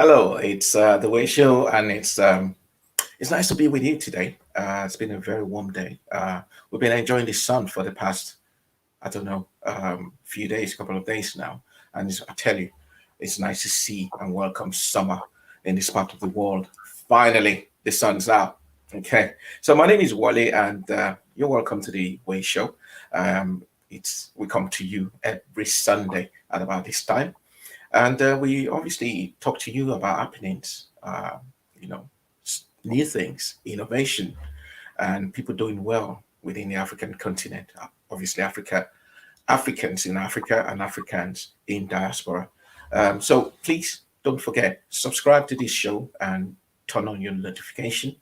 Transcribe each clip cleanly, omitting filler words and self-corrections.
Hello, it's the Way Show, and it's nice to be with you today. It's been a very warm day. We've been enjoying the sun for the past, I don't know, few days, couple of days now, and I tell you, it's nice to see and welcome summer in this part of the world. Finally, the sun's out. Okay, so my name is Wole, and you're welcome to the Way Show. It's we come to you every Sunday at about this time. And we obviously talk to you about happenings, you know, new things, innovation, and people doing well within the African continent. Obviously, Africans in Africa, and Africans in diaspora. So please don't forget, subscribe to this show and turn on your notification.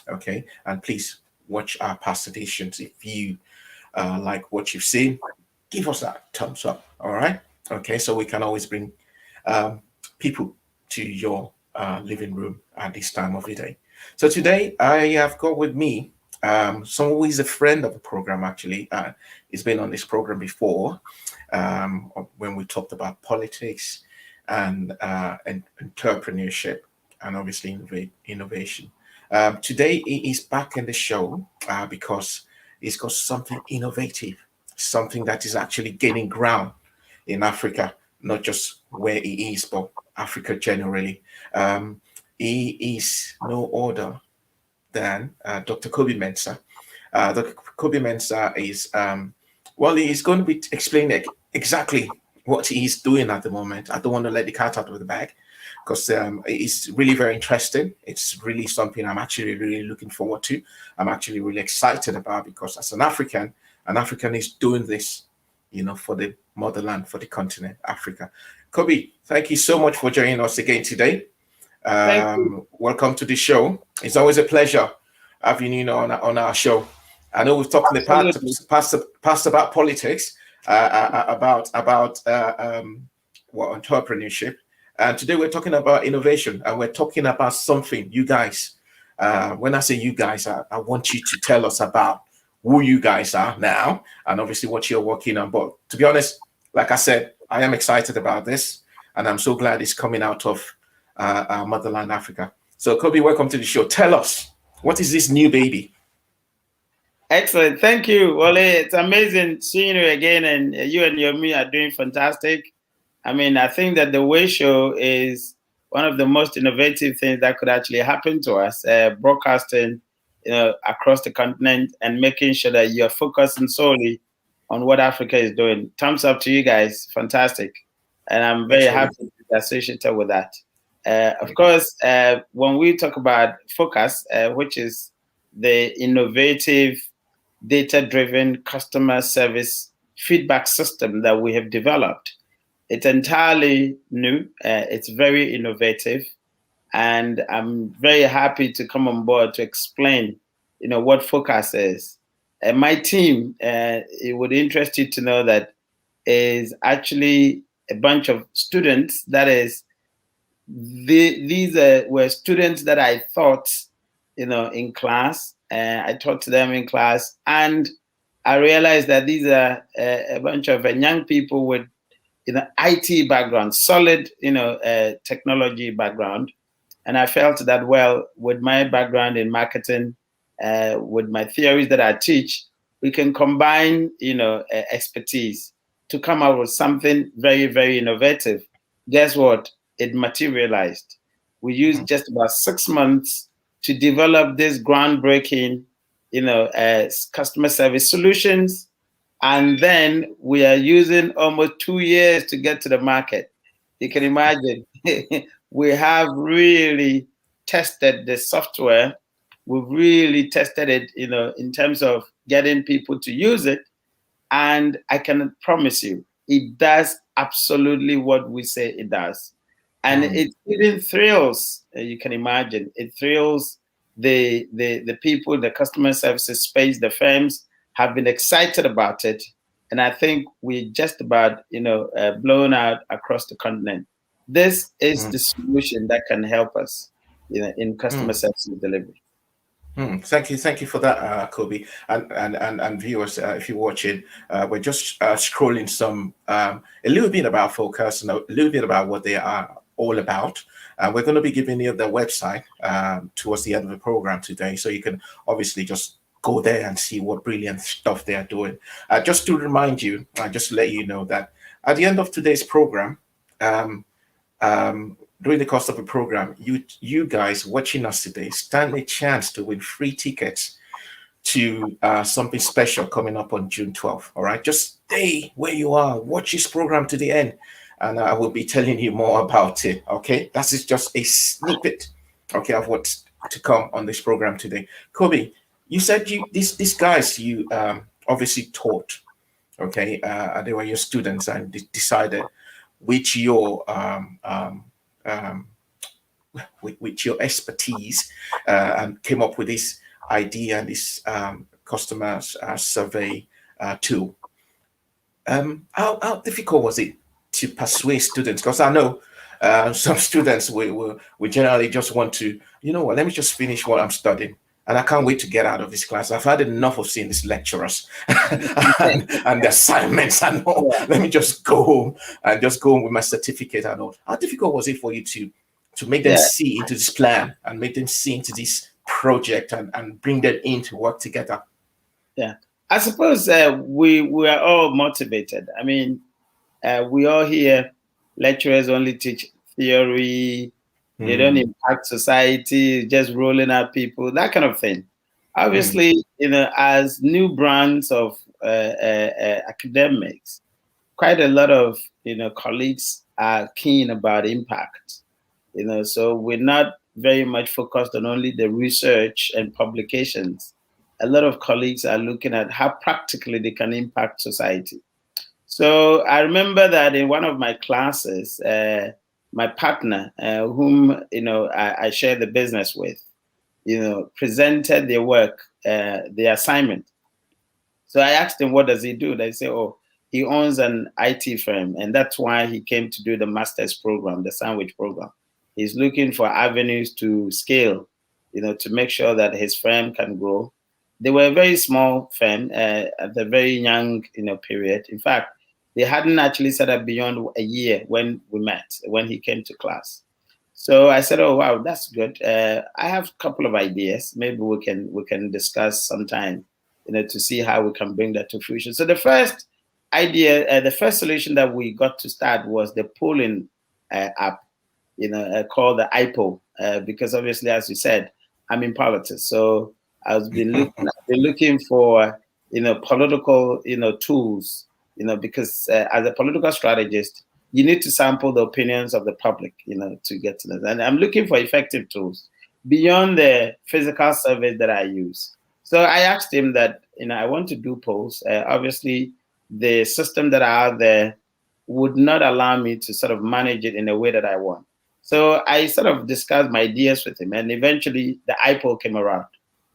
Okay, and please watch our past editions. If you like what you've seen, give us that thumbs up. All right. Okay, so we can always bring um, people to your living room at this time of the day. So today I have got with me someone who is a friend of the program. Actually, he's been on this program before when we talked about politics and entrepreneurship and obviously innovation. Today he is back in the show because he's got something innovative, something that is actually gaining ground in Africa, not just where he is, but Africa generally. He is no other than Dr. Kobby Mensah. Dr. Kobby Mensah is, well, he's going to be explaining exactly what he's doing at the moment. I don't want to let the cat out of the bag because it's really very interesting. It's really something I'm actually really looking forward to. I'm actually really excited about because as an African is doing this, for the motherland, for the continent, Africa. Kobby, thank you so much for joining us again today. Thank you. Welcome to the show. It's always a pleasure having you on our show. I know we've talked in the Absolutely. past about politics, about entrepreneurship, and today we're talking about innovation, and we're talking about something you guys. When I say you guys, I want you to tell us about who you guys are now, and obviously what you're working on. But to be honest, like I said, I am excited about this, and I'm so glad it's coming out of our motherland, Africa. So, Kobby, welcome to the show. Tell us, what is this new baby? Excellent. Thank you, Wale. It's amazing seeing you again, and you and Yomi are doing fantastic. I mean, I think that the Way Show is one of the most innovative things that could actually happen to us, broadcasting, across the continent and making sure that you're focusing solely on what Africa is doing. Thumbs up to you guys. Fantastic. And I'm very happy Excellent. to be associated with that. Of course, when we talk about FOCAS, which is the innovative, data-driven customer service feedback system that we have developed, it's entirely new. It's very innovative, and I'm very happy to come on board to explain, what FOCAS is. And my team, it would interest you to know that is actually a bunch of students. That is, these were students that I taught, in class. I taught to them in class, and I realized that these are a bunch of young people with, IT background, solid, technology background. And I felt that, well, with my background in marketing, with my theories that I teach, we can combine, expertise to come up with something very, very innovative. Guess what? It materialized. We used just about 6 months to develop this groundbreaking, customer service solutions, and then we are using almost 2 years to get to the market. You can imagine. We have really tested the software. We've really tested it, in terms of getting people to use it. And I can promise you, it does absolutely what we say it does. And Mm, it even thrills, you can imagine, it thrills the people, the customer services space, the firms have been excited about it. And I think we're just about, blown out across the continent. This is mm, the solution that can help us, in customer mm. service delivery. Thank you for that, Kobe, and viewers. If you're watching, we're just scrolling some a little bit about Focus and a little bit about what they are all about. We're going to be giving you the website towards the end of the program today, so you can obviously just go there and see what brilliant stuff they are doing. Just to remind you, just to let you know that at the end of today's program, during the course of the program, you guys watching us today stand a chance to win free tickets to something special coming up on June 12th. All right, just stay where you are, watch this program to the end, and I will be telling you more about it. Okay, that is just a snippet, okay, of what's to come on this program today. Kobby, you said these guys you obviously taught, okay, they were your students and decided which your with your expertise and came up with this idea and this customer survey tool. How difficult was it to persuade students? Because I know some students we generally just want to, you know what, let me just finish what I'm studying. And I can't wait to get out of this class. I've had enough of seeing these lecturers and the assignments and all. Yeah. Let me just go home and just go home with my certificate and all. How difficult was it for you to make them see into this plan and make them see into this project and bring them in to work together? Yeah, I suppose we are all motivated. I mean, we all hear lecturers only teach theory. They don't impact society, just rolling out people, that kind of thing. Obviously, you know, as new brands of academics, quite a lot of, you know, colleagues are keen about impact. You know, so we're not very much focused on only the research and publications. A lot of colleagues are looking at how practically they can impact society. So I remember that in one of my classes, my partner, whom, you know, I share the business with, you know, presented their work, the assignment. So I asked him, what does he do? They say, oh, he owns an IT firm, and that's why he came to do the master's program, the sandwich program. He's looking for avenues to scale, you know, to make sure that his firm can grow. They were a very small firm at a very young, you know, period. In fact, they hadn't actually set up beyond a year when we met, when he came to class. So I said, oh, wow, that's good. I have a couple of ideas. Maybe we can discuss sometime, you know, to see how we can bring that to fruition. So the first idea, the first solution that we got to start was the polling app, you know, called the IPO, because obviously, as you said, I'm in politics. So I've been looking for, you know, political, you know, tools, you know, because as a political strategist, you need to sample the opinions of the public, you know, to get to this. And I'm looking for effective tools beyond the physical surveys that I use. So I asked him that, you know, I want to do polls. Obviously, the system that are out there would not allow me to sort of manage it in a way that I want. So I sort of discussed my ideas with him, and eventually the iPoll came around.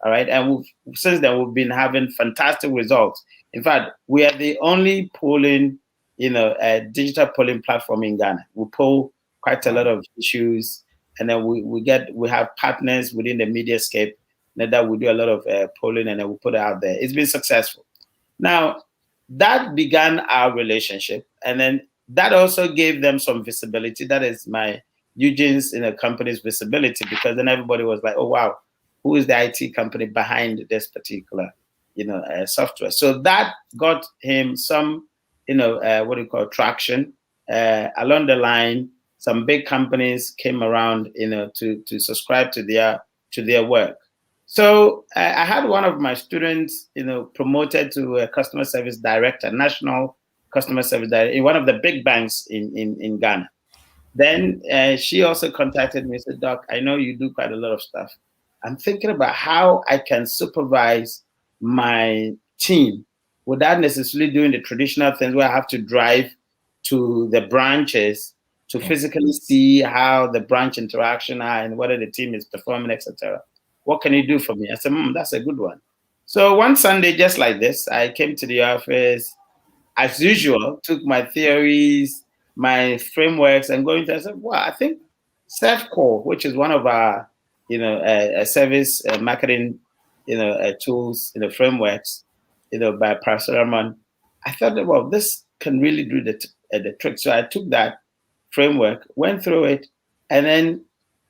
All right, and since then we've been having fantastic results. In fact, we are the only polling, you know, digital polling platform in Ghana. We poll quite a lot of issues, and then we have partners within the mediascape that we do a lot of polling, and then we put it out there. It's been successful. Now, that began our relationship, and then that also gave them some visibility. That is my Eugene's, you know, company's visibility, because then everybody was like, oh, wow, who is the IT company behind this particular, you know, software? So that got him some, you know, what do you call traction along the line. Some big companies came around, you know, to subscribe to their work. So I had one of my students, you know, promoted to a customer service director, national customer service director in one of the big banks in Ghana. Then she also contacted me and said, Doc, I know you do quite a lot of stuff. I'm thinking about how I can supervise my team without necessarily doing the traditional things where I have to drive to the branches to physically see how the branch interaction are and whether the team is performing, etc. What can you do for me? I said, that's a good one. So one Sunday, just like this, I came to the office, as usual, took my theories, my frameworks, and going to, I said, well, I think SafeCore, which is one of our, you know, service marketing, you know, tools, you know, frameworks, you know, by Pastor Rahman, I thought that, well, this can really do the trick. So I took that framework, went through it, and then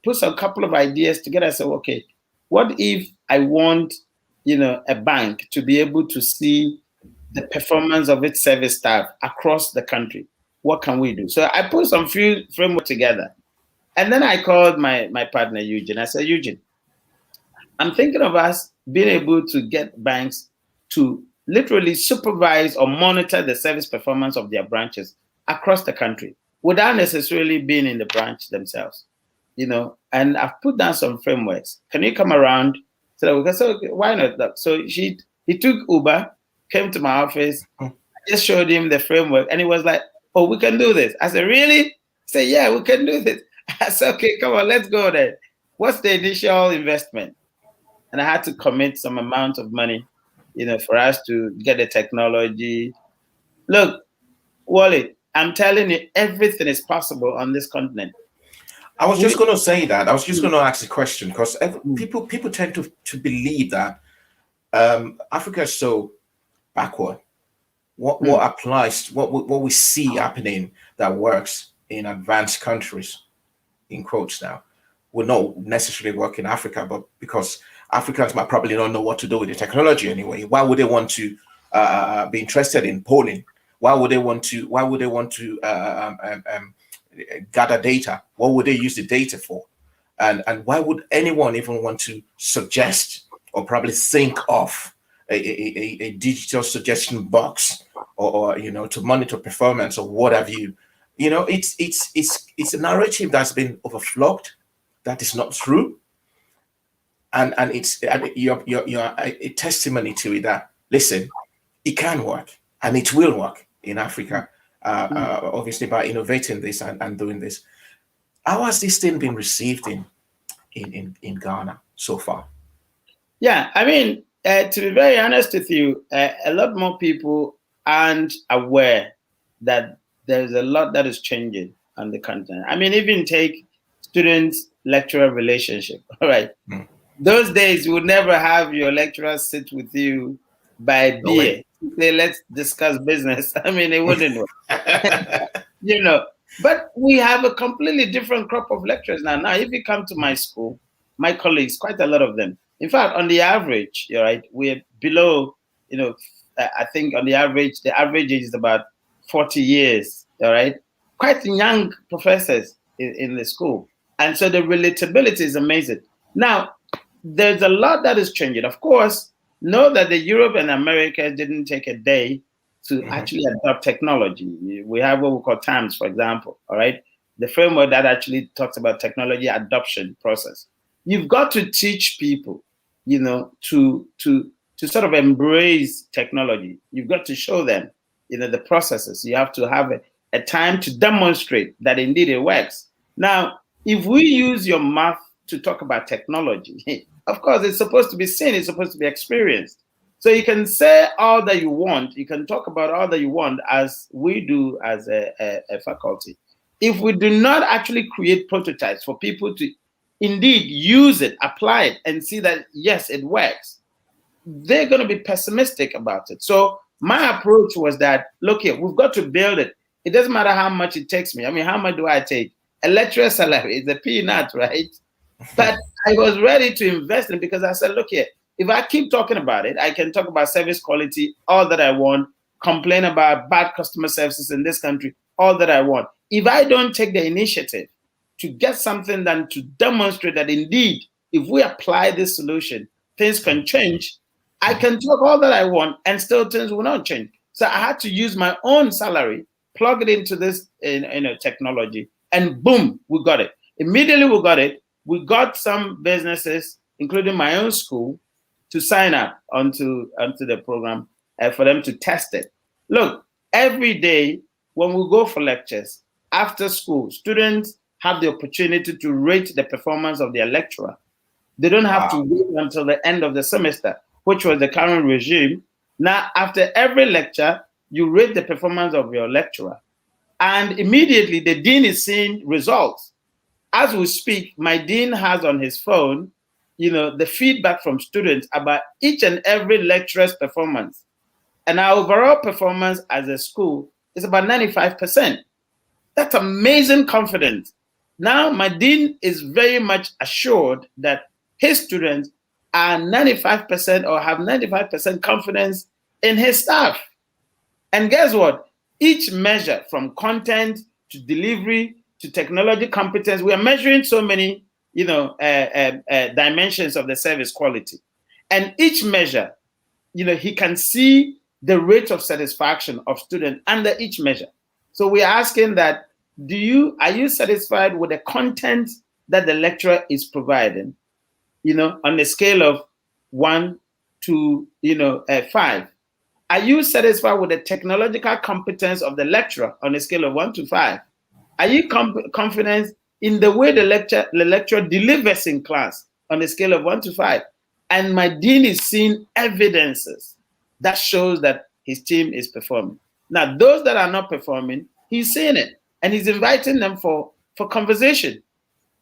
put a couple of ideas together. I said, okay, what if I want, a bank to be able to see the performance of its service staff across the country? What can we do? So I put some few framework together. And then I called my partner, Eugene. I said, Eugene, I'm thinking of us being able to get banks to literally supervise or monitor the service performance of their branches across the country without necessarily being in the branch themselves. And I've put down some frameworks. Can you come around? So that we can say, okay, why not? So he took Uber, came to my office, I just showed him the framework, and he was like, oh, we can do this. I said, really? He said, yeah, we can do this. I said, okay, come on, let's go then. What's the initial investment? And I had to commit some amount of money, for us to get the technology. Look, Wole, I'm telling you, everything is possible on this continent. I was just going to say that. I was just going to ask a question, because people tend to believe that Africa is so backward. What applies, what we see happening that works in advanced countries, in quotes now, will not necessarily work in Africa, but because Africans might probably not know what to do with the technology anyway. Why would they want to be interested in polling? Why would they want to gather data? What would they use the data for? And why would anyone even want to suggest or probably think of a digital suggestion box or to monitor performance or what have you? It's a narrative that's been overflowed, that is not true. And you're a testimony to it that, listen, it can work and it will work in Africa, obviously by innovating this and doing this. How has this thing been received in Ghana so far? Yeah, I mean, to be very honest with you, a lot more people aren't aware that there's a lot that is changing on the continent. I mean, even take student-lecturer relationship, all right? Those days, you would never have your lecturer sit with you by beer. Say, let's discuss business. I mean, it wouldn't work. But we have a completely different crop of lecturers now. Now, if you come to my school, my colleagues, quite a lot of them. In fact, on the average, right, we're below, I think on the average age is about 40 years, all right? Quite young professors in the school. And so the relatability is amazing. Now, there's a lot that is changing. Of course, know that the Europe and America didn't take a day to actually adopt technology. We have what we call TAMS, for example, all right? The framework that actually talks about technology adoption process. You've got to teach people, to sort of embrace technology. You've got to show them, the processes. You have to have a time to demonstrate that indeed it works. Now, if we use your mouth to talk about technology, of course, it's supposed to be seen, it's supposed to be experienced. So you can say all that you want, you can talk about all that you want, as we do as a faculty. If we do not actually create prototypes for people to indeed use it, apply it, and see that, yes, it works, they're going to be pessimistic about it. So my approach was that, look here, we've got to build it. It doesn't matter how much it takes me. I mean, how much do I take? A lecturer salary is a peanut, right? But I was ready to invest in it because I said, look here, if I keep talking about it, I can talk about service quality, all that I want, complain about bad customer services in this country, all that I want. If I don't take the initiative to get something done to demonstrate that indeed, if we apply this solution, things can change, I can talk all that I want and still things will not change. So I had to use my own salary, plug it into this technology, and boom, we got it. Immediately we got it. We got some businesses, including my own school, to sign up onto the program for them to test it. Look, every day when we go for lectures, after school, students have the opportunity to rate the performance of their lecturer. They don't have to wait until the end of the semester, which was the current regime. Now, after every lecture, you rate the performance of your lecturer. And immediately the dean is seeing results. As we speak, my dean has on his phone, the feedback from students about each and every lecturer's performance. And our overall performance as a school is about 95%. That's amazing confidence. Now, my dean is very much assured that his students are 95% or have 95% confidence in his staff. And guess what? Each measure, from content to delivery to technology competence, we are measuring so many, dimensions of the service quality. And each measure, he can see the rate of satisfaction of students under each measure. So we are asking that, are you satisfied with the content that the lecturer is providing, on a scale of 1 to 5? Are you satisfied with the technological competence of the lecturer on a scale of 1 to 5? Are you confident in the way the lecturer delivers in class on a scale of 1 to 5? And my dean is seeing evidences that shows that his team is performing. Now, those that are not performing, he's seeing it, and he's inviting them for conversation.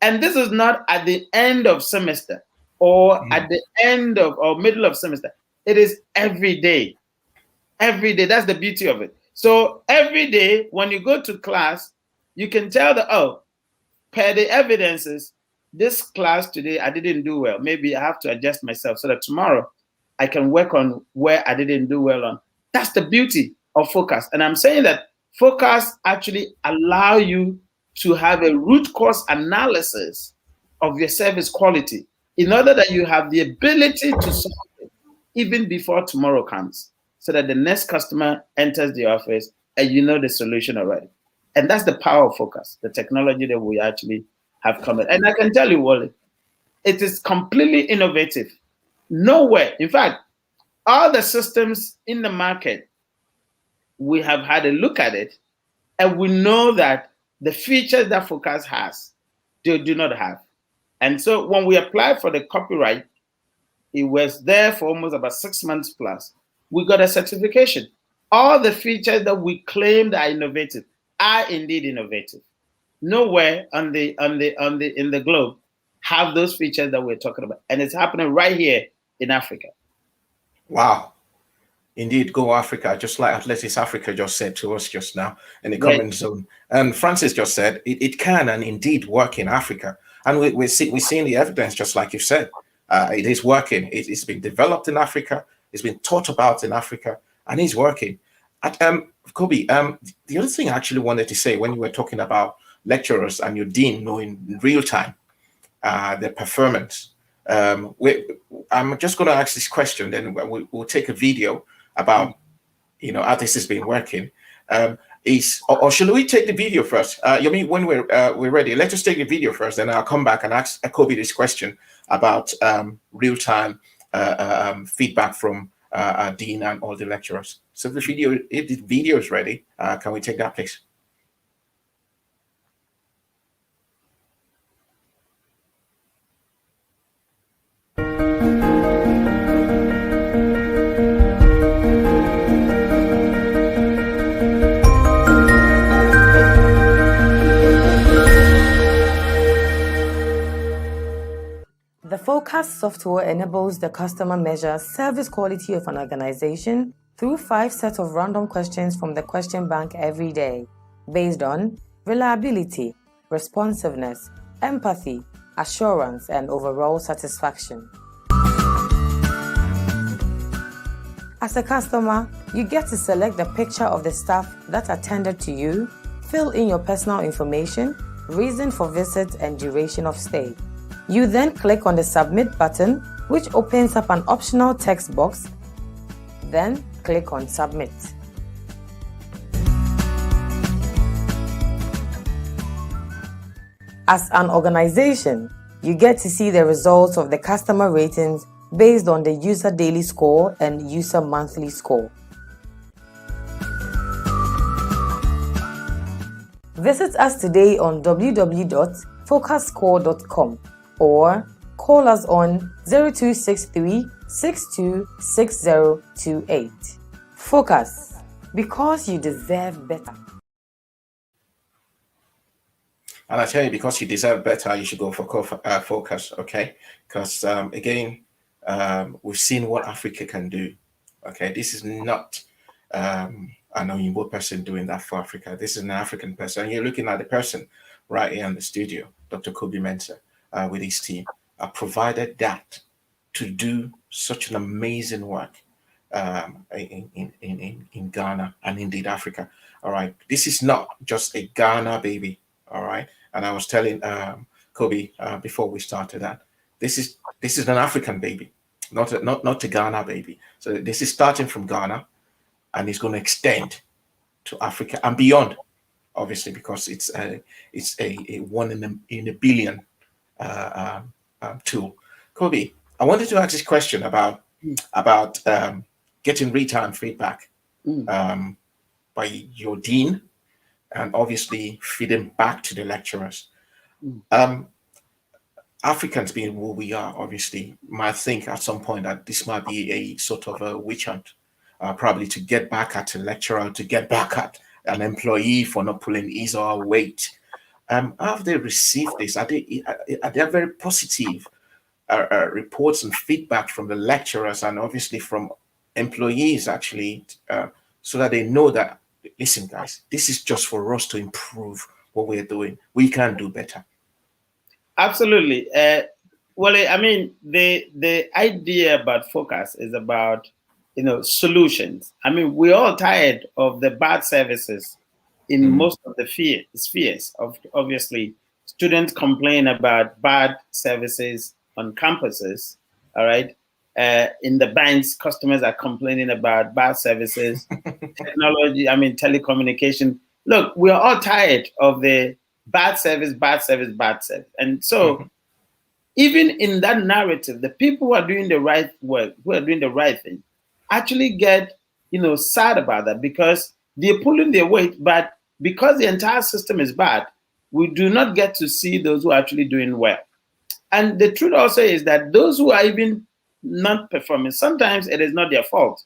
And this is not at the end of semester or at the end of or middle of semester. It is every day. Every day. That's the beauty of it. So every day when you go to class, you can tell per the evidences, this class today, I didn't do well. Maybe I have to adjust myself so that tomorrow I can work on where I didn't do well on. That's the beauty of FOCAS. And I'm saying that FOCAS actually allow you to have a root cause analysis of your service quality in order that you have the ability to solve it even before tomorrow comes, so that the next customer enters the office and you know the solution already. And that's the power of FOCAS, the technology that we actually have come in. And I can tell you, Wole, it is completely innovative. Nowhere, in fact, all the systems in the market, we have had a look at it, and we know that the features that FOCAS has, they do not have. And so when we applied for the copyright, it was there for almost about 6 months plus. We got a certification. All the features that we claimed are innovative are indeed innovative. Nowhere in the globe have those features that we're talking about. And it's happening right here in Africa. Wow. Indeed, go Africa, just like Athletics Africa just said to us just now in the comment zone. And Francis just said it can and indeed work in Africa. And we're seeing the evidence, just like you said. It is working. It's been developed in Africa. It's been taught about in Africa, and it's working. Kobby, the other thing I actually wanted to say when you were talking about lecturers and your dean knowing in real time their performance, I'm just going to ask this question, then we'll take a video about how this has been working. Or should we take the video first? Yomi, when we're ready, let's just take the video first, and I'll come back and ask Kobby this question about real-time feedback from dean and all the lecturers. So if the video is ready, can we take that, please? The FOCAS software enables the customer measure service quality of an organization through 5 sets of random questions from the question bank every day, based on reliability, responsiveness, empathy, assurance, and overall satisfaction. As a customer, you get to select the picture of the staff that attended to you, fill in your personal information, reason for visit, and duration of stay. You then click on the Submit button, which opens up an optional text box. Then click on Submit. As an organization, you get to see the results of the customer ratings based on the user daily score and user monthly score. Visit us today on www.focasscore.com or call us on 0263 626028. FOCAS, because you deserve better. And I tell you, because you deserve better, you should go for FOCAS, okay? Because again, we've seen what Africa can do. Okay, this is not an Oyinbo person doing that for Africa. This is an African person. And you're looking at the person right here in the studio, Dr. Kobby Mensah, with his team, provided that to do such an amazing work in Ghana and indeed Africa. All right. This is not just a Ghana baby. All right. And I was telling Kobby before we started that this is an African baby, not a Ghana baby. So this is starting from Ghana, and it's going to extend to Africa and beyond, obviously, because it's a one in a billion tool. Kobby, I wanted to ask this question about getting real-time feedback by your dean, and obviously feeding back to the lecturers. Africans, being who we are, obviously might think at some point that this might be a sort of a witch hunt, probably to get back at a lecturer, to get back at an employee for not pulling his or her weight. Have they received this? Are they very positive reports and feedback from the lecturers and obviously from employees, actually, so that they know that, listen, guys, this is just for us to improve what we're doing. We can do better. Absolutely. Well, I mean, the idea about FOCAS is about, solutions. I mean, we're all tired of the bad services in most of the spheres. Obviously, students complain about bad services on campuses, all right? In the banks, customers are complaining about bad services. Technology, I mean, telecommunication. Look, we're all tired of the bad service. And so even in that narrative, the people who are doing the right work, who are doing the right thing, actually get, sad about that, because they're pulling their weight, but because the entire system is bad, we do not get to see those who are actually doing well. And the truth also is that those who are even not performing, sometimes it is not their fault.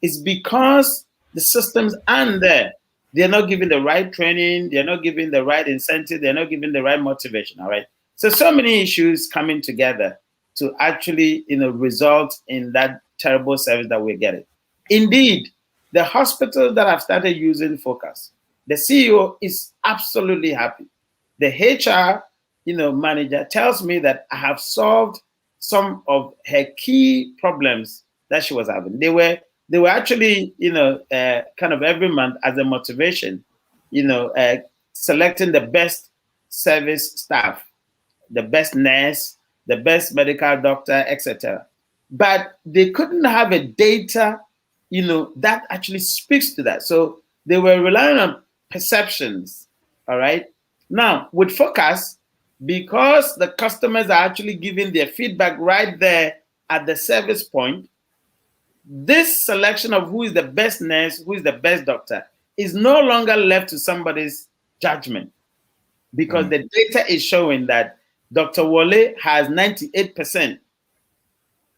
It's because the systems aren't there. They're not giving the right training. They're not giving the right incentive. They're not giving the right motivation. All right. So many issues coming together to actually, result in that terrible service that we're getting. Indeed, the hospitals that have started using FOCAS, the CEO is absolutely happy. The HR, manager tells me that I have solved some of her key problems that she was having. They were actually, kind of every month as a motivation, selecting the best service staff, the best nurse, the best medical doctor, etc. But they couldn't have a data, that actually speaks to that. So they were relying on perceptions, all right? Now, with FOCAS, because the customers are actually giving their feedback right there at the service point, this selection of who is the best nurse, who is the best doctor, is no longer left to somebody's judgment, because the data is showing that Dr. Wole has 98%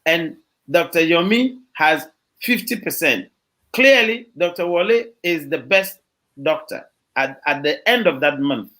and Dr. Yomi has 50%. Clearly, Dr. Wole is the best doctor at the end of that month.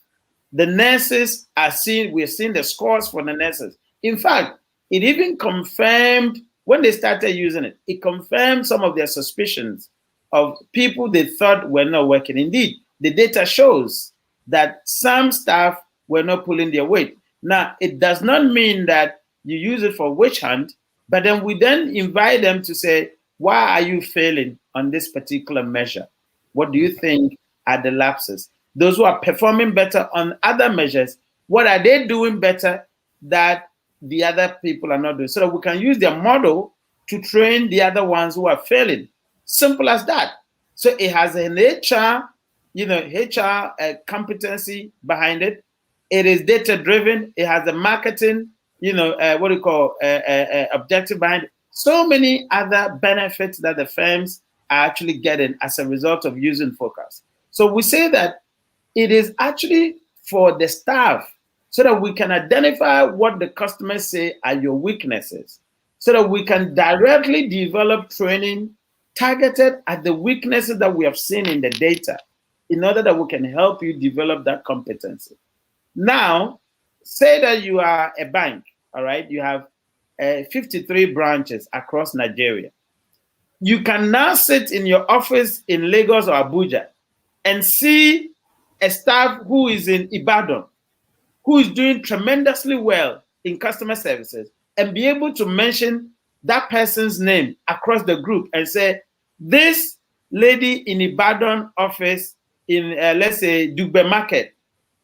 The nurses we're seeing the scores for the nurses. In fact, it even confirmed, when they started using it, it confirmed some of their suspicions of people they thought were not working. Indeed, the data shows that some staff were not pulling their weight. Now, it does not mean that you use it for witch hunt, but then we invite them to say, why are you failing on this particular measure? What do you think are the lapses? Those who are performing better on other measures, what are they doing better that the other people are not doing? So that we can use their model to train the other ones who are failing. Simple as that. So it has an HR, competency behind it. It is data driven. It has a marketing, objective behind it. So many other benefits that the firms are actually getting as a result of using FOCAS. So we say that it is actually for the staff, so that we can identify what the customers say are your weaknesses, so that we can directly develop training targeted at the weaknesses that we have seen in the data, in order that we can help you develop that competency. Now, say that you are a bank, all right? You have 53 branches across Nigeria. you can now sit in your office in Lagos or Abuja and see a staff who is in Ibadan, who is doing tremendously well in customer services, and be able to mention that person's name across the group and say, this lady in Ibadan office in, let's say, Dugbe Market,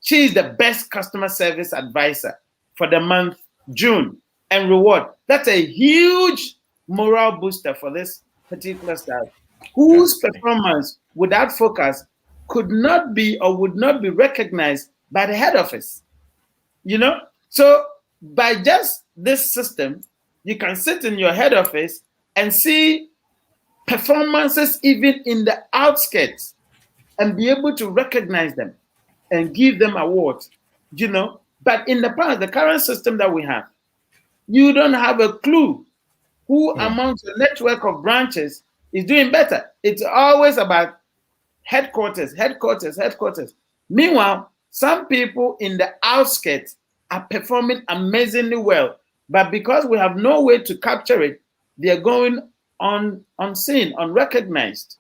she is the best customer service advisor for the month June, and reward. That's a huge morale booster for this particular staff, whose performance without focus could not be or would not be recognized by the head office. You know, so by just this system, you can sit in your head office and see performances even in the outskirts and be able to recognize them and give them awards, you know. But in the past, the current system that we have, you don't have a clue who amongst the network of branches is doing better. It's always about headquarters, headquarters, headquarters. Meanwhile, some people in the outskirts are performing amazingly well, but because we have no way to capture it, they're going on unseen, unrecognized,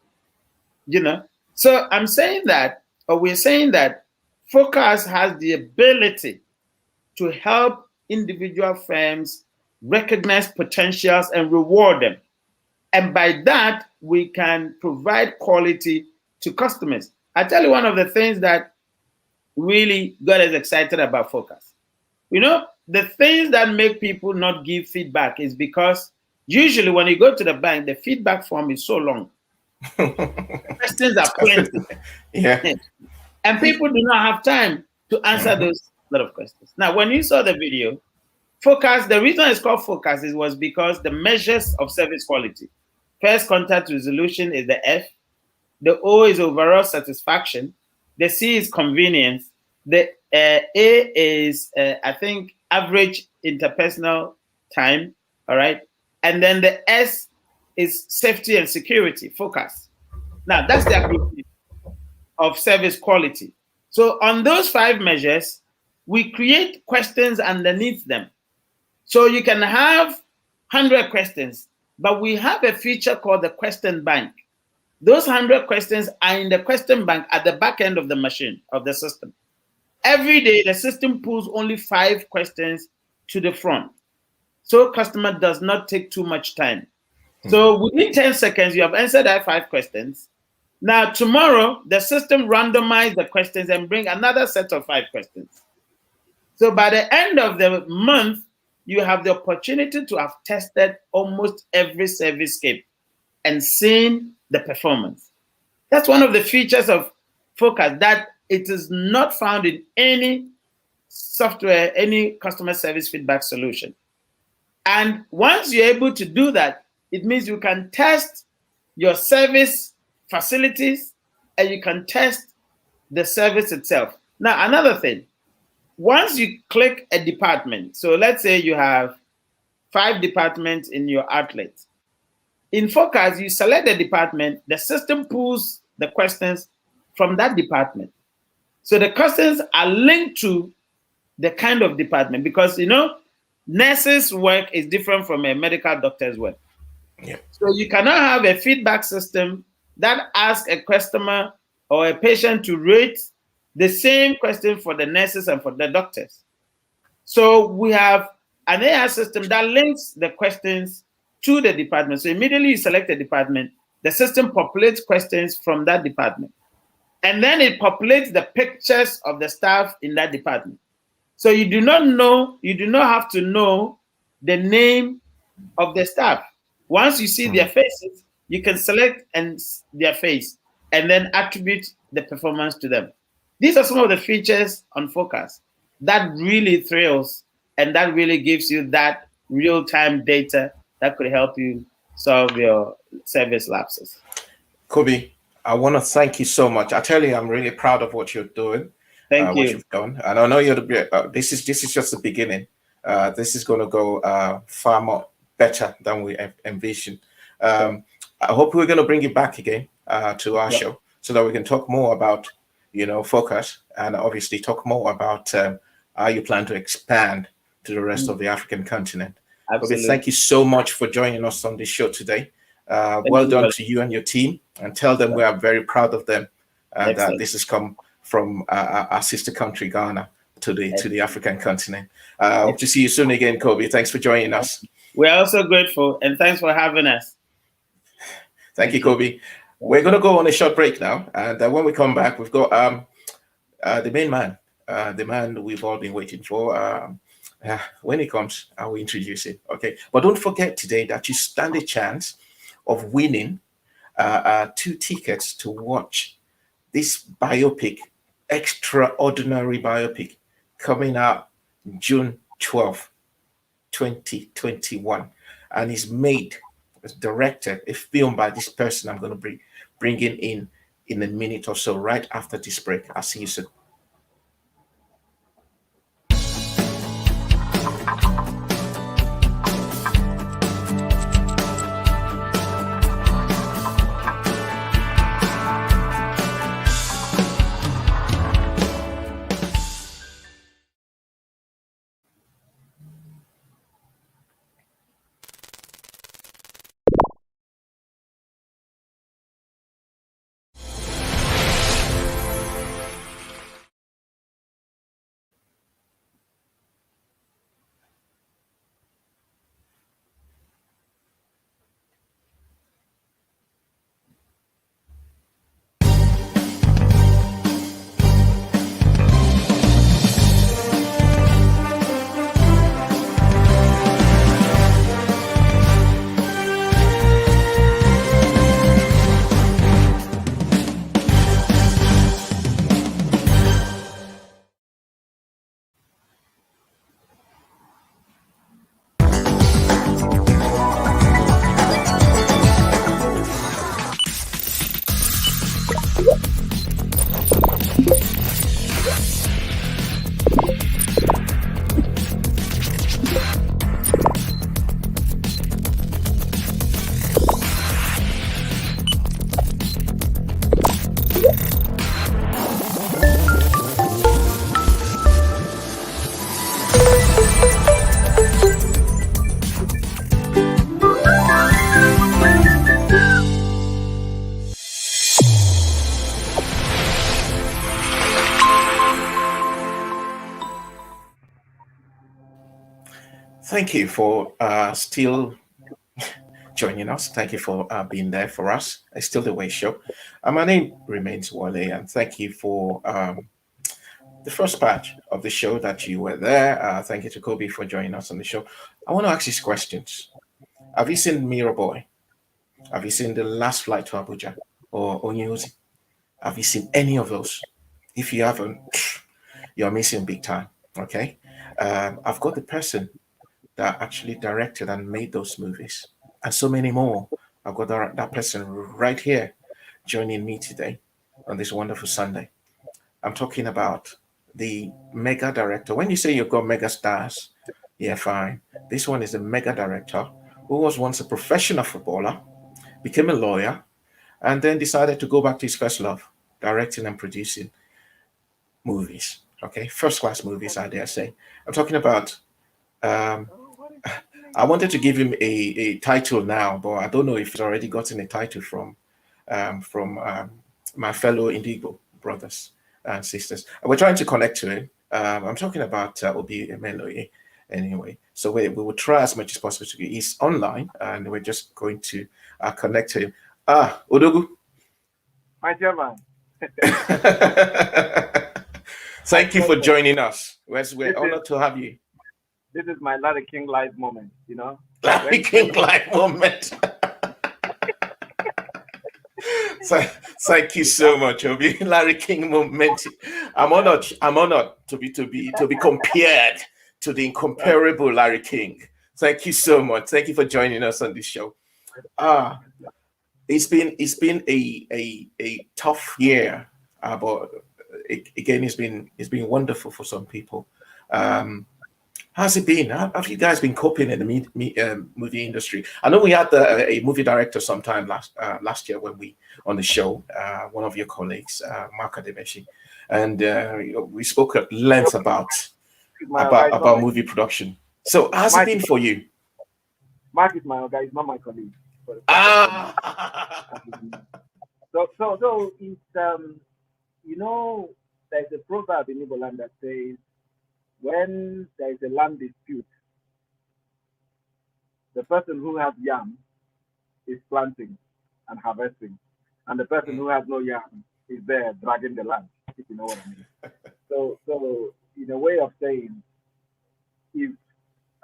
you know. So I'm saying that, or we're saying that FOCAS has the ability to help individual firms recognize potentials and reward them. And by that, we can provide quality to customers. I tell you one of the things that really got us excited about FOCAS. You know, the things that make people not give feedback is because usually when you go to the bank, the feedback form is so long. Questions are plenty. Yeah. And people do not have time to answer those lot of questions. Now, when you saw the video, FOCAS, the reason it's called FOCAS was because the measures of service quality. First contact resolution is the F. The O is overall satisfaction. The C is convenience. The A is, I think, average interpersonal time. All right. And then the S is safety and security, FOCAS. Now, that's the aggregate of service quality. So on those 5 measures, we create questions underneath them. So you can have 100 questions, but we have a feature called the question bank. Those 100 questions are in the question bank at the back end of the machine, of the system. Every day, the system pulls only 5 questions to the front. So customer does not take too much time. So within 10 seconds, you have answered that 5 questions. Now, tomorrow, the system randomizes the questions and bring another set of 5 questions. So by the end of the month, you have the opportunity to have tested almost every service scape and seen the performance. That's one of the features of FOCAS, that it is not found in any software, any customer service feedback solution. And once you're able to do that, it means you can test your service facilities and you can test the service itself. Now, another thing, once you click a department, so let's say you have 5 departments in your outlet. In FOCAS, you select the department, the system pulls the questions from that department. So the questions are linked to the kind of department, because, you know, nurses' work is different from a medical doctor's work. Yeah. So you cannot have a feedback system that asks a customer or a patient to rate the same question for the nurses and for the doctors. So we have an AI system that links the questions to the department. So immediately you select a department, the system populates questions from that department. And then it populates the pictures of the staff in that department. So you do not have to know the name of the staff. Once you see their faces, you can select their face and then attribute the performance to them. These are some of the features on FOCAS that really thrills and that really gives you that real-time data that could help you solve your service lapses. Kobby, I want to thank you so much. I tell you, I'm really proud of what you're doing. Thank you. What you've done, and I know you're this is just the beginning. This is going to go far more better than we envisioned. I hope we're going to bring you back again to our show so that we can talk more about, you know, FOCAS, and obviously talk more about how you plan to expand to the rest of the African continent. Absolutely. Okay, thank you so much for joining us on this show today. Well done to you and your team, and tell them we are very proud of them. That this has come from our sister country, Ghana, to the African continent. Hope to see you soon again, Kobby. Thanks for joining us. We're also grateful, and thanks for having us. Thank you, Kobby. We're going to go on a short break now, and when we come back, we've got the main man, the man we've all been waiting for. When he comes, I will introduce him. Okay, but don't forget today that you stand a chance of winning 2 tickets to watch this biopic, extraordinary biopic, coming out June 12th, 2021, and is made, it's directed, a film by this person I'm going to bring in a minute or so, right after this break. I'll see you soon. Thank you for still joining us. Thank you for being there for us. It's still the Way Show. My name remains Wole, and thank you for the first batch of the show that you were there. Thank you to Kobby for joining us on the show. I want to ask you questions. Have you seen Mirror Boy? Have you seen The Last Flight to Abuja or Onyozi? Have you seen any of those? If you haven't, you're missing big time. Okay, I've got the person that actually directed and made those movies, and so many more. I've got that person right here joining me today on this wonderful Sunday. I'm talking about the mega director. When you say you've got mega stars, yeah, fine. This one is a mega director who was once a professional footballer, became a lawyer, and then decided to go back to his first love, directing and producing movies. Okay, first class movies, I dare say. I'm talking about I wanted to give him a title now, but I don't know if he's already gotten a title from my fellow Indigo brothers and sisters. We're trying to connect to him. I'm talking about Obi Emelonye anyway. So we will try as much as possible to get. He's online, and we're just going to connect to him. Odogu. My dear man. Thank you for joining us. We're honored to have you. This is my Larry King live moment, you know. Larry King live moment. Thank you so much, Obi. Larry King moment. I'm honored to be compared to the incomparable Larry King. Thank you so much. Thank you for joining us on this show. It's been a tough year, but again, it's been wonderful for some people. How's it been? How have you guys been coping in the movie industry? I know we had a movie director sometime last year when we on the show, one of your colleagues, Mark Ademeshi, and we spoke at length about movie production. So how's it been for you? Mark is my guy, he's not my colleague. So it's you know, there's a proverb in Igbo land that says when there is a land dispute, the person who has yam is planting and harvesting, and the person who has no yam is there dragging the land, if you know what I mean. So in a way of saying, if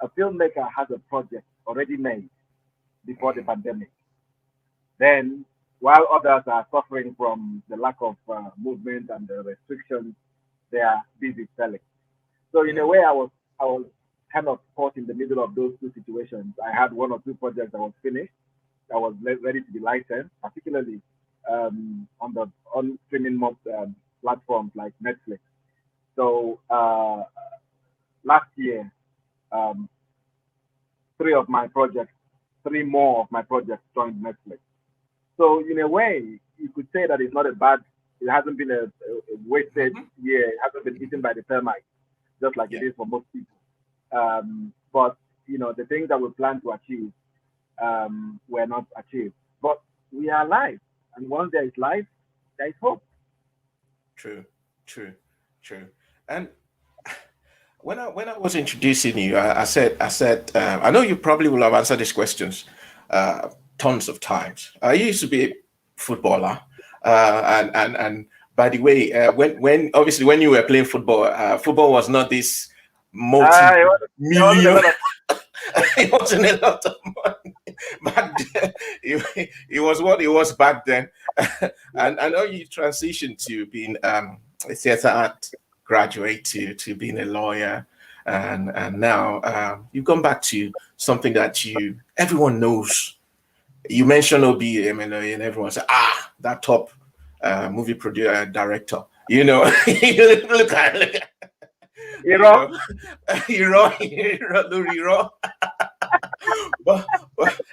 a filmmaker has a project already made before the pandemic, then while others are suffering from the lack of movement and the restrictions, they are busy selling. So in a way, I was kind of caught in the middle of those two situations. I had one or two projects that was finished, that was ready to be licensed, particularly on streaming platforms like Netflix. So last year, um, three more of my projects joined Netflix. So in a way, you could say that it's not a bad. It hasn't been a wasted year. It hasn't been eaten by the termites, just like it is for most people. But the things that we plan to achieve were not achieved. But we are alive, and once there is life, there is hope. True. And when I was introducing you, I said I know you probably will have answered these questions tons of times. I used to be a footballer, and by the way, when obviously when you were playing football, football was not this multi-million. It wasn't a lot of money back then. It was what it was back then. And I know you transitioned to being a theatre art graduate to being a lawyer, and now you've gone back to something that everyone knows. You mentioned Obi Emelonye, and everyone said, that top movie producer director. Look at but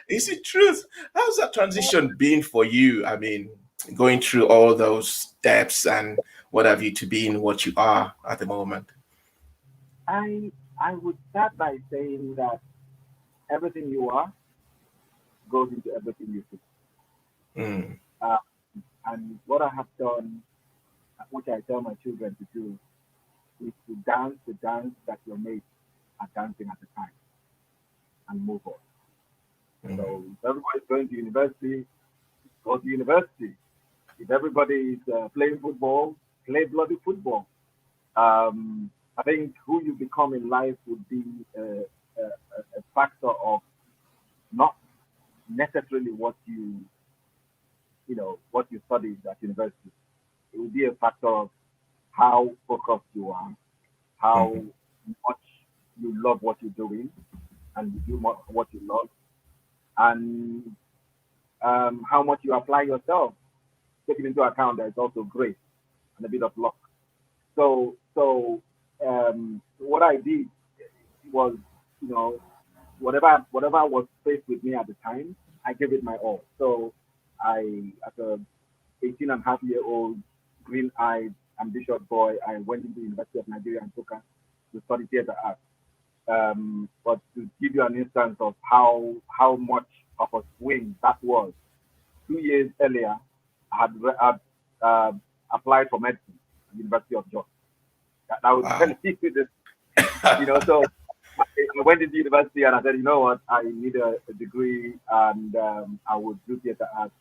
is it truth? How's that transition been for you? I mean, going through all those steps and what have you to being what you are at the moment? I would start by saying that everything you are goes into everything you do. And what I have done, which I tell my children to do, is to dance the dance that your mates are dancing at the time and move on. So if everybody's going to university, go to university. If everybody is playing football, play bloody football. I think who you become in life would be a factor of not necessarily what you studied at university. It would be a factor of how focused you are, how much you love what you're doing, and you do what you love, and how much you apply yourself, taking into account that it's also grace and a bit of luck. So what I did was, whatever was faced with me at the time, I gave it my all. So I, as a 18-and-a-half-year-old, green-eyed, ambitious boy, I went into the University of Nigeria and FOCAS to study theater art. But to give you an instance of how much of a swing that was, 2 years earlier, I had applied for medicine at the University of Georgia. That was really this, so I went into university and I said, you know what, I need a degree and I would do theater art.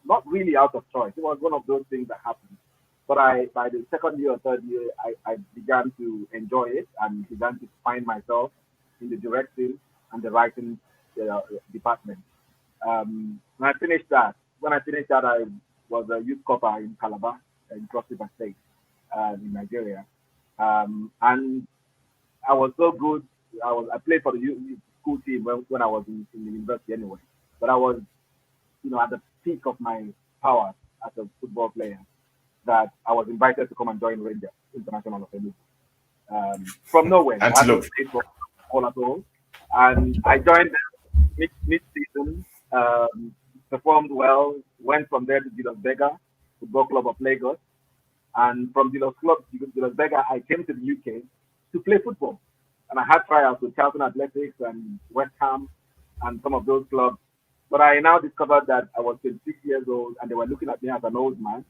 Not really out of choice. It was one of those things that happened. But by the second year or third year, I began to enjoy it and began to find myself in the directing and the writing department. When I finished that, I was a youth corper in Calabar, in Cross River State, in Nigeria. And I was so good. I played for the youth school team when I was in the university anyway. But I was, at the peak of my powers as a football player, that I was invited to come and join Rangers International of Enugu. From nowhere. I hadn't played for all at all. And I joined them mid-season, performed well, went from there to Julius Berger Football Club of Lagos. And from Julius Berger, I came to the UK to play football. And I had tryouts with Charlton Athletics and West Ham and some of those clubs. But I now discovered that I was 26 years old and they were looking at me as an old man.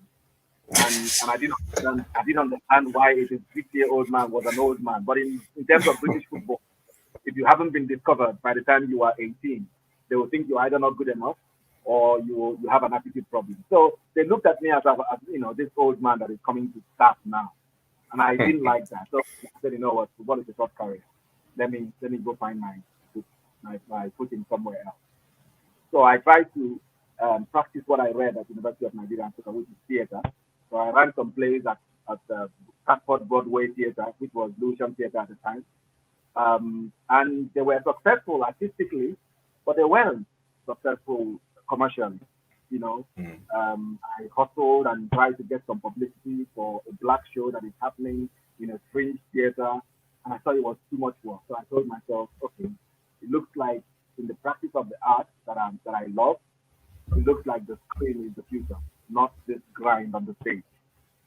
And I didn't understand why a 26-year-old man was an old man. But in terms of British football, if you haven't been discovered by the time you are 18, they will think you're either not good enough or you have an attitude problem. So they looked at me as this old man that is coming to start now. And I didn't like that. So I said, you know what, football is a short career. Let me go find my footing somewhere else. So I tried to practice what I read at the University of Nigeria, which is theater. So I ran some plays at the Stratford Broadway Theater, which was Lucian Theater at the time. And they were successful artistically, but they weren't successful commercially. I hustled and tried to get some publicity for a black show that is happening in a fringe theater, and I thought it was too much work. So I told myself, okay, it looks like in the practice of the art that I love, it looks like the screen is the future, not this grind on the stage.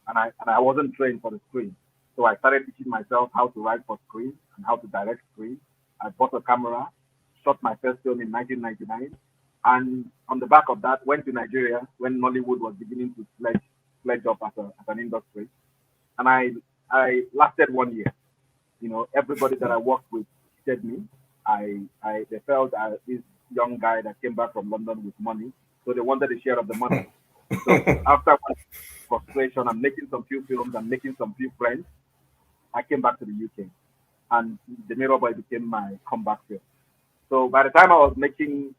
And I wasn't trained for the screen. So I started teaching myself how to write for screen and how to direct screen. I bought a camera, shot my first film in 1999. And on the back of that, went to Nigeria when Nollywood was beginning to fledge up as an industry. And I lasted 1 year. Everybody that I worked with hated me. They felt this young guy that came back from London with money, so they wanted a share of the money. So after frustration and making some few films and making some few friends, I came back to the UK, and The Mirror Boy became my comeback film. So by the time I was learning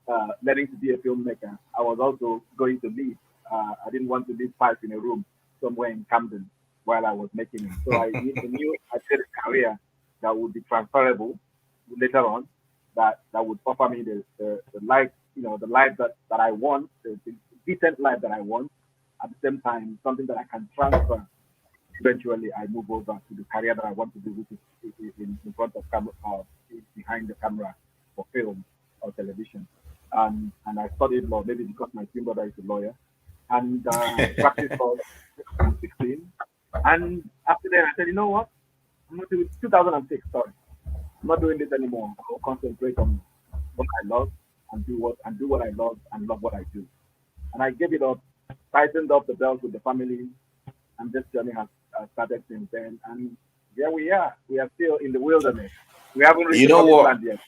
to be a filmmaker, I was also going to leave. I didn't want to leave 5 in a room somewhere in Camden while I was making it. So I knew I had a career that would be transferable later on, that would offer me the life, the life that I want, the decent life that I want. At the same time, something that I can transfer. Eventually, I move over to the career that I want to do, which is in front of camera, behind the camera for film or television. And I studied law, maybe because my twin brother is a lawyer, and practiced for 2016. And after that, I said, you know what? I'm not doing 2006. Sorry, I'm not doing this anymore. I'll concentrate on what I love and do what I love and love what I do. And I gave it up, tightened up the belt with the family, and this journey has started since then. And here we are. We are still in the wilderness. We haven't reached the land yet.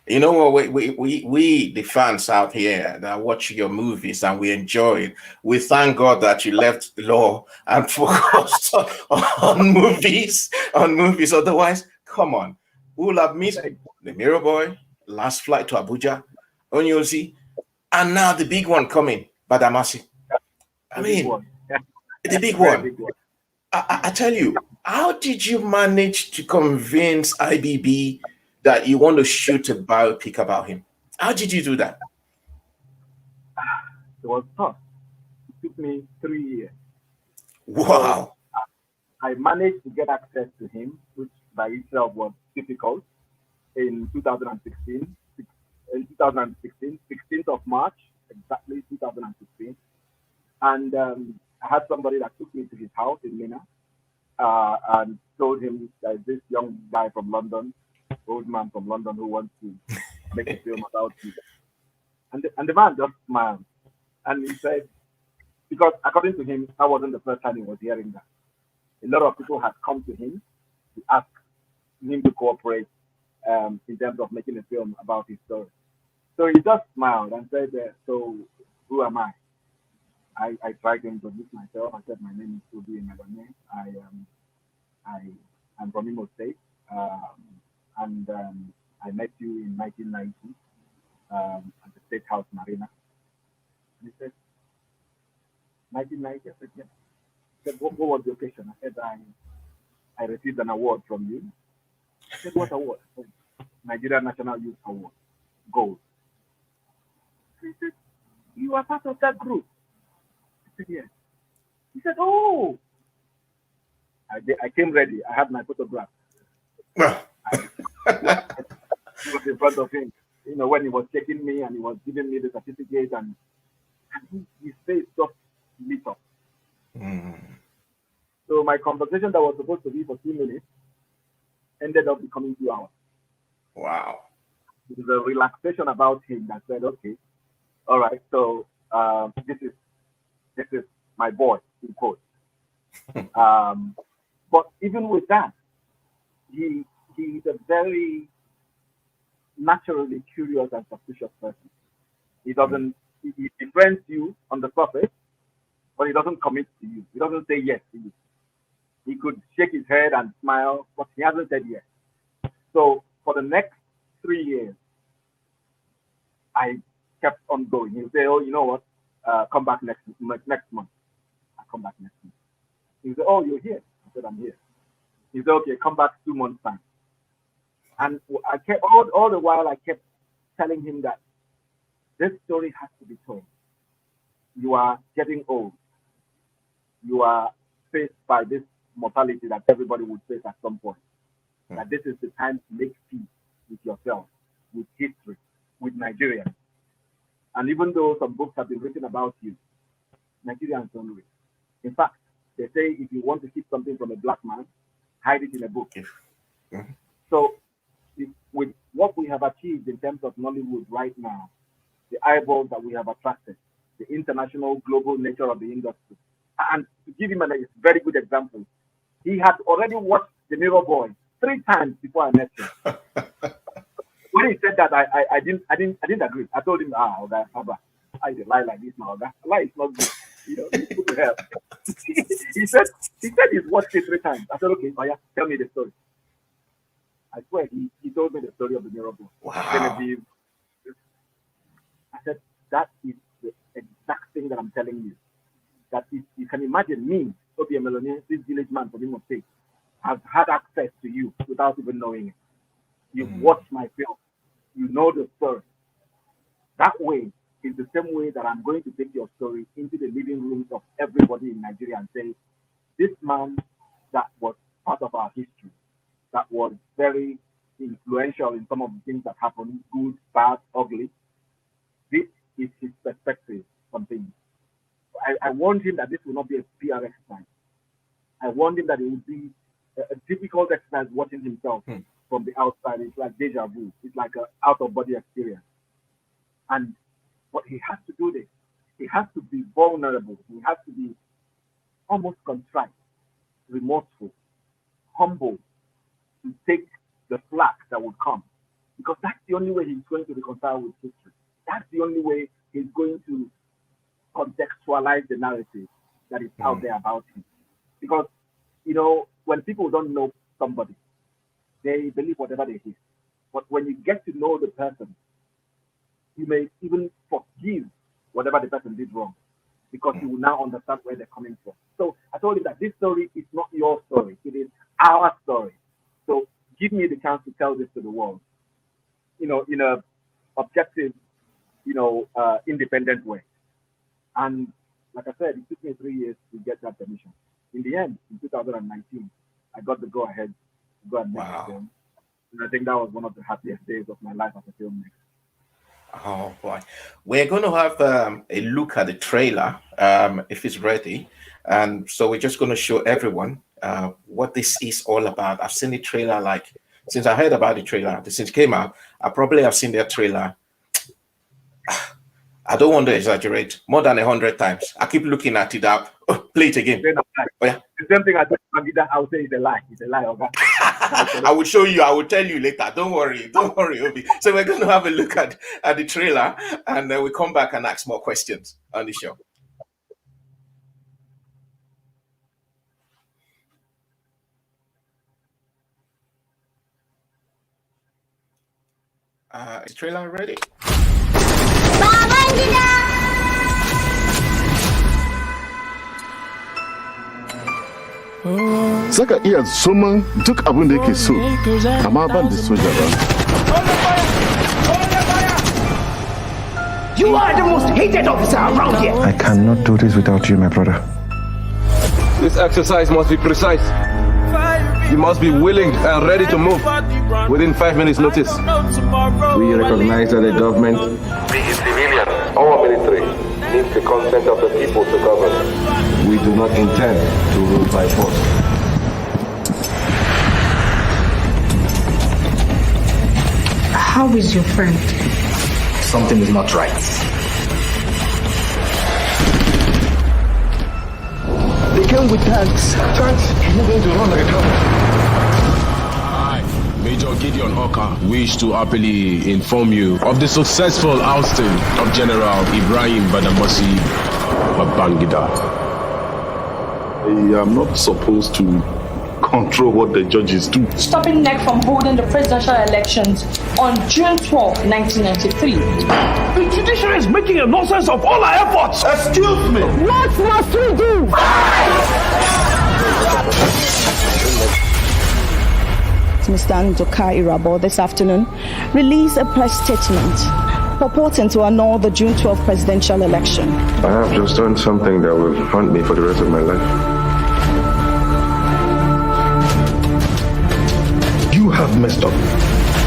You know what? We the fans out here that watch your movies and we enjoy it. We thank God that you left law and focused on movies. Otherwise, come on, we will have missed The Mirror Boy, Last Flight to Abuja, Onyosi, and now the big one coming, Badamasi. I mean, the big one. I tell you, how did you manage to convince IBB that you want to shoot a biopic about him? How did you do that? It was tough. It took me 3 years. Wow. So I managed to get access to him, which by itself was difficult, in 2016. In 2016, 16th of March, exactly 2016. And I had somebody that took me to his house in Minna and told him that this young guy from London, old man from London, who wants to make a film about you. And the man just smiled. And he said, because according to him, that wasn't the first time he was hearing that. A lot of people had come to him to ask him to cooperate in terms of making a film about his story. So he just smiled and said, so who am I? I tried to introduce myself. I said, my name is Obi Emelonye. I'm from Imo State. And I met you in 1990 at the State House Marina. And he said, 1990? I said, yes. He said, what was the occasion? I said, I received an award from you. I said, what award? I said, Nigeria National Youth Award, Gold. He said, you are part of that group. I said, yes. He said, oh. I came ready. I had my photograph. I was in front of him, when he was checking me and he was giving me the certificate, and his face just lit up. So my conversation that was supposed to be for 2 minutes ended up becoming 2 hours. Wow. It was a relaxation about him that said, okay, All right. So this is my boy in quotes. But even with that, he's a very naturally curious and suspicious person. He doesn't he befriends you on the surface, but he doesn't commit to you. He doesn't say yes to you. He could shake his head and smile, but he hasn't said yes. So for the next 3 years, I kept on going. He'll say, "Oh, you know what? Come back next month." I come back next month. He'll say, "Oh, you're here." I said, "I'm here." He said, "Okay, come back 2 months time." And I kept all the while I kept telling him that this story has to be told. You are getting old. You are faced by this mortality that everybody would face at some point. That this is the time to make peace with yourself, with history, with Nigeria. And even though some books have been written about you, Nigerians don't read. In fact, they say if you want to keep something from a black man, hide it in a book. So with what we have achieved in terms of Nollywood right now, the eyeballs that we have attracted, the international global nature of the industry. And to give him a very good example, he had already watched The Mirror Boy 3 times before I met him. When he said that, I didn't agree. I told him, okay, I lie like this now, okay? Lie is not good. You know, it's good to help. he said he's watched it 3 times. I said, okay, oh yeah, tell me the story. I swear, he told me the story of The Mirror Boy. Wow. I said, that is the exact thing that I'm telling you. That if you can imagine me, Obi Emelonye, this village man from Imo State, have had access to you without even knowing it. You've watched my film. You know the story. That way is the same way that I'm going to take your story into the living rooms of everybody in Nigeria and say, this man that was part of our history, that was very influential in some of the things that happened, good, bad, ugly. This is his perspective on things. I warned him that this will not be a PR exercise. I warned him that it would be a difficult exercise watching himself from the outside. It's like deja vu. It's like an out-of-body experience. But he has to do this. He has to be vulnerable. He has to be almost contrite, remorseful, humble, to take the flack that would come. Because that's the only way he's going to reconcile with history. That's the only way he's going to contextualize the narrative that is out there about him. Because, you know, when people don't know somebody, they believe whatever they hear. But when you get to know the person, you may even forgive whatever the person did wrong, because you will now understand where they're coming from. So I told him that this story is not your story. It is our story. So give me the chance to tell this to the world, you know, in a objective, independent way. And like I said, it took me 3 years to get that permission. In the end, in 2019, I got the go-ahead to go and make the film. And I think that was one of the happiest days of my life as a filmmaker. Oh boy, we're going to have a look at the trailer if it's ready, and so we're just going to show everyone what this is all about. I've seen the trailer, like, since I heard about the trailer, since it came out, I probably have seen their trailer. I don't want to exaggerate, more than 100 times. I keep looking at it up. Oh, play it again. Oh, yeah. The same thing I told Babangida, I would say it's a lie. It's a lie, okay? I will show you. I will tell you later. Don't worry, Obi. So we're going to have a look at the trailer, and then we come back and ask more questions on the show. Is the trailer ready? Babangida! Zaka iya suman duk abin da yake so, amma ban da soja ba. You are the most hated officer around here. I cannot do this without you, my brother. This exercise must be precise. You must be willing and ready to move within 5 minutes notice. We recognize that the government, be it civilian or military, needs the consent of the people to govern. we do not intend to rule by force. How is your friend? Something is not right. done with tanks. Tanks? You're not going to run like a camel. Major Gideon Oka wish to happily inform you of the successful ousting of General Ibrahim Badamasi Babangida. I am not supposed to control what the judges do. Stopping NEC from holding the presidential elections on June 12, 1993. The judiciary is making a nonsense of all our efforts. Excuse me. What must we do? Mr. Njoka Irabo this afternoon released a press statement purporting to annul the June 12 presidential election. I have just done something that will haunt me for the rest of my life. You have messed up.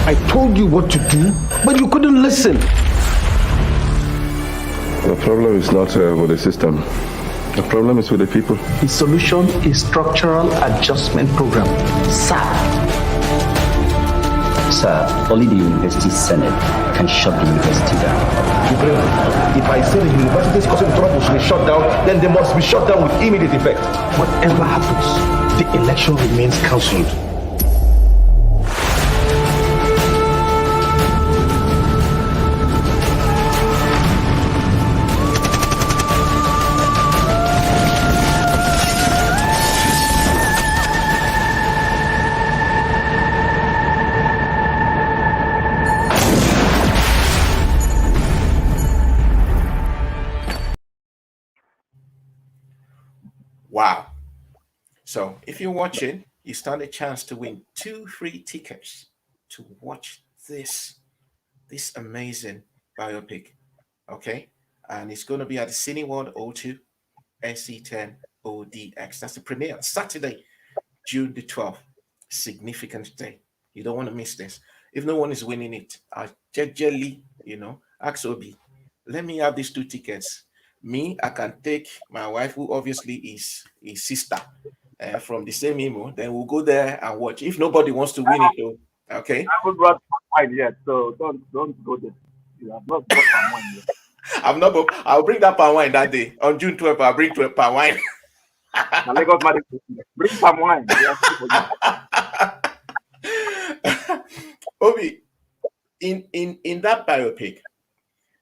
I told you what to do, but you couldn't listen. The problem is not with the system. The problem is with the people. The solution is structural adjustment program. Sir, only the University Senate can shut the university down. Ibrahim, if I say the university is causing trouble should be shut down, then they must be shut down with immediate effect. Whatever happens, the election remains cancelled. Wow. So if you're watching, you stand a chance to win 2 free tickets to watch this amazing biopic. Okay. And it's going to be at the Cineworld O2 SC10 ODX. That's the premiere Saturday, June the 12th. Significant day. You don't want to miss this. If no one is winning it, I generally, ask Obi, let me have these 2 tickets. Me, I can take my wife, who obviously is his sister, from the same emo. Then we'll go there and watch. If nobody wants to win it, though, okay. I haven't brought wine yet, so don't go there. You have not brought palm wine yet. I'm not. I'll bring that palm wine that day on June 12th. I'll bring palm wine. Now, Lagos Madrid, bring palm wine. Obi, in that biopic,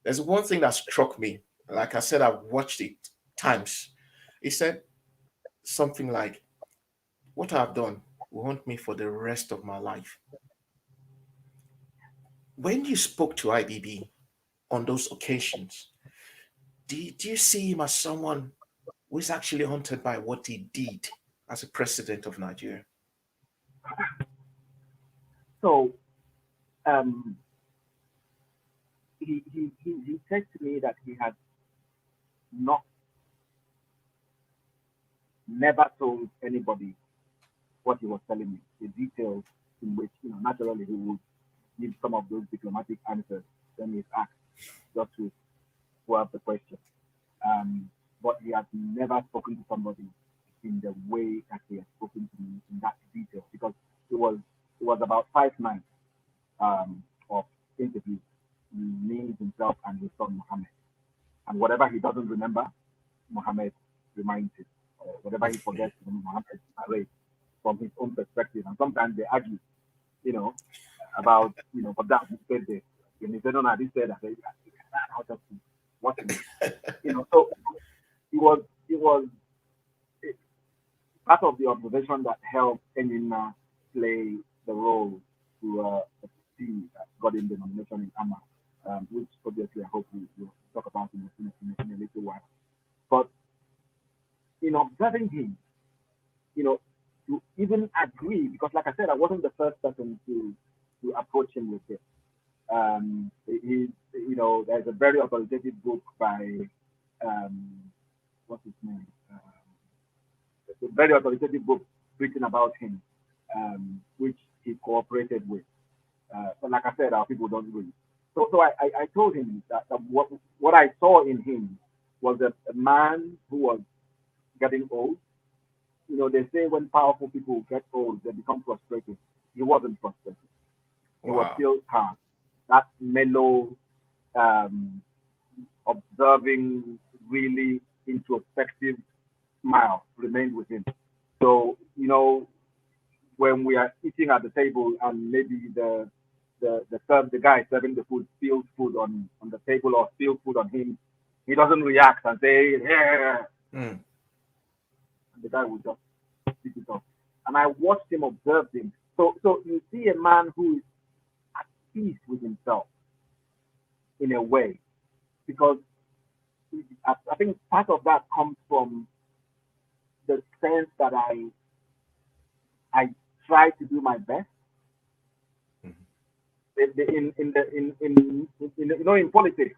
there's one thing that struck me. Like I said, I've watched it times. He said something like, what I've done will haunt me for the rest of my life. When you spoke to IBB on those occasions, do you see him as someone who is actually haunted by what he did as a president of Nigeria? So, he said to me that he had never told anybody what he was telling me, the details in which, naturally he would give some of those diplomatic answers when he's asked, just to swerve the question. But he has never spoken to somebody in the way that he has spoken to me in that detail, because it was about 5 nights of interviews, me, himself, and his son Mohammed. And whatever he doesn't remember, Mohammed reminds him. Or whatever he forgets, Mohammed narrates from his own perspective. And sometimes they argue, about, but that he said this. When he said, no, this said that. I'll just watch him. So it was part of the observation that helped Enyinna play the role to see that got him the nomination in Amma, which obviously I hope we'll talk about in a little while. But in observing him, to even agree, because like I said, I wasn't the first person to approach him with this. There's a very authoritative book by what's his name? A very authoritative book written about him, which he cooperated with. But like I said, our people don't read. So I told him that what I saw in him was a man who was getting old. They say when powerful people get old, they become frustrated. He wasn't frustrated. He was still calm. That mellow, observing, really introspective smile remained remained with him. So, you know, when we are eating at the table and maybe the guy serving the food spills food on the table or spills food on him, he doesn't react and say, yeah. And the guy will just pick it up. And I watched him, observed him. So you see a man who is at peace with himself in a way, because I think part of that comes from the sense that I try to do my best. In politics,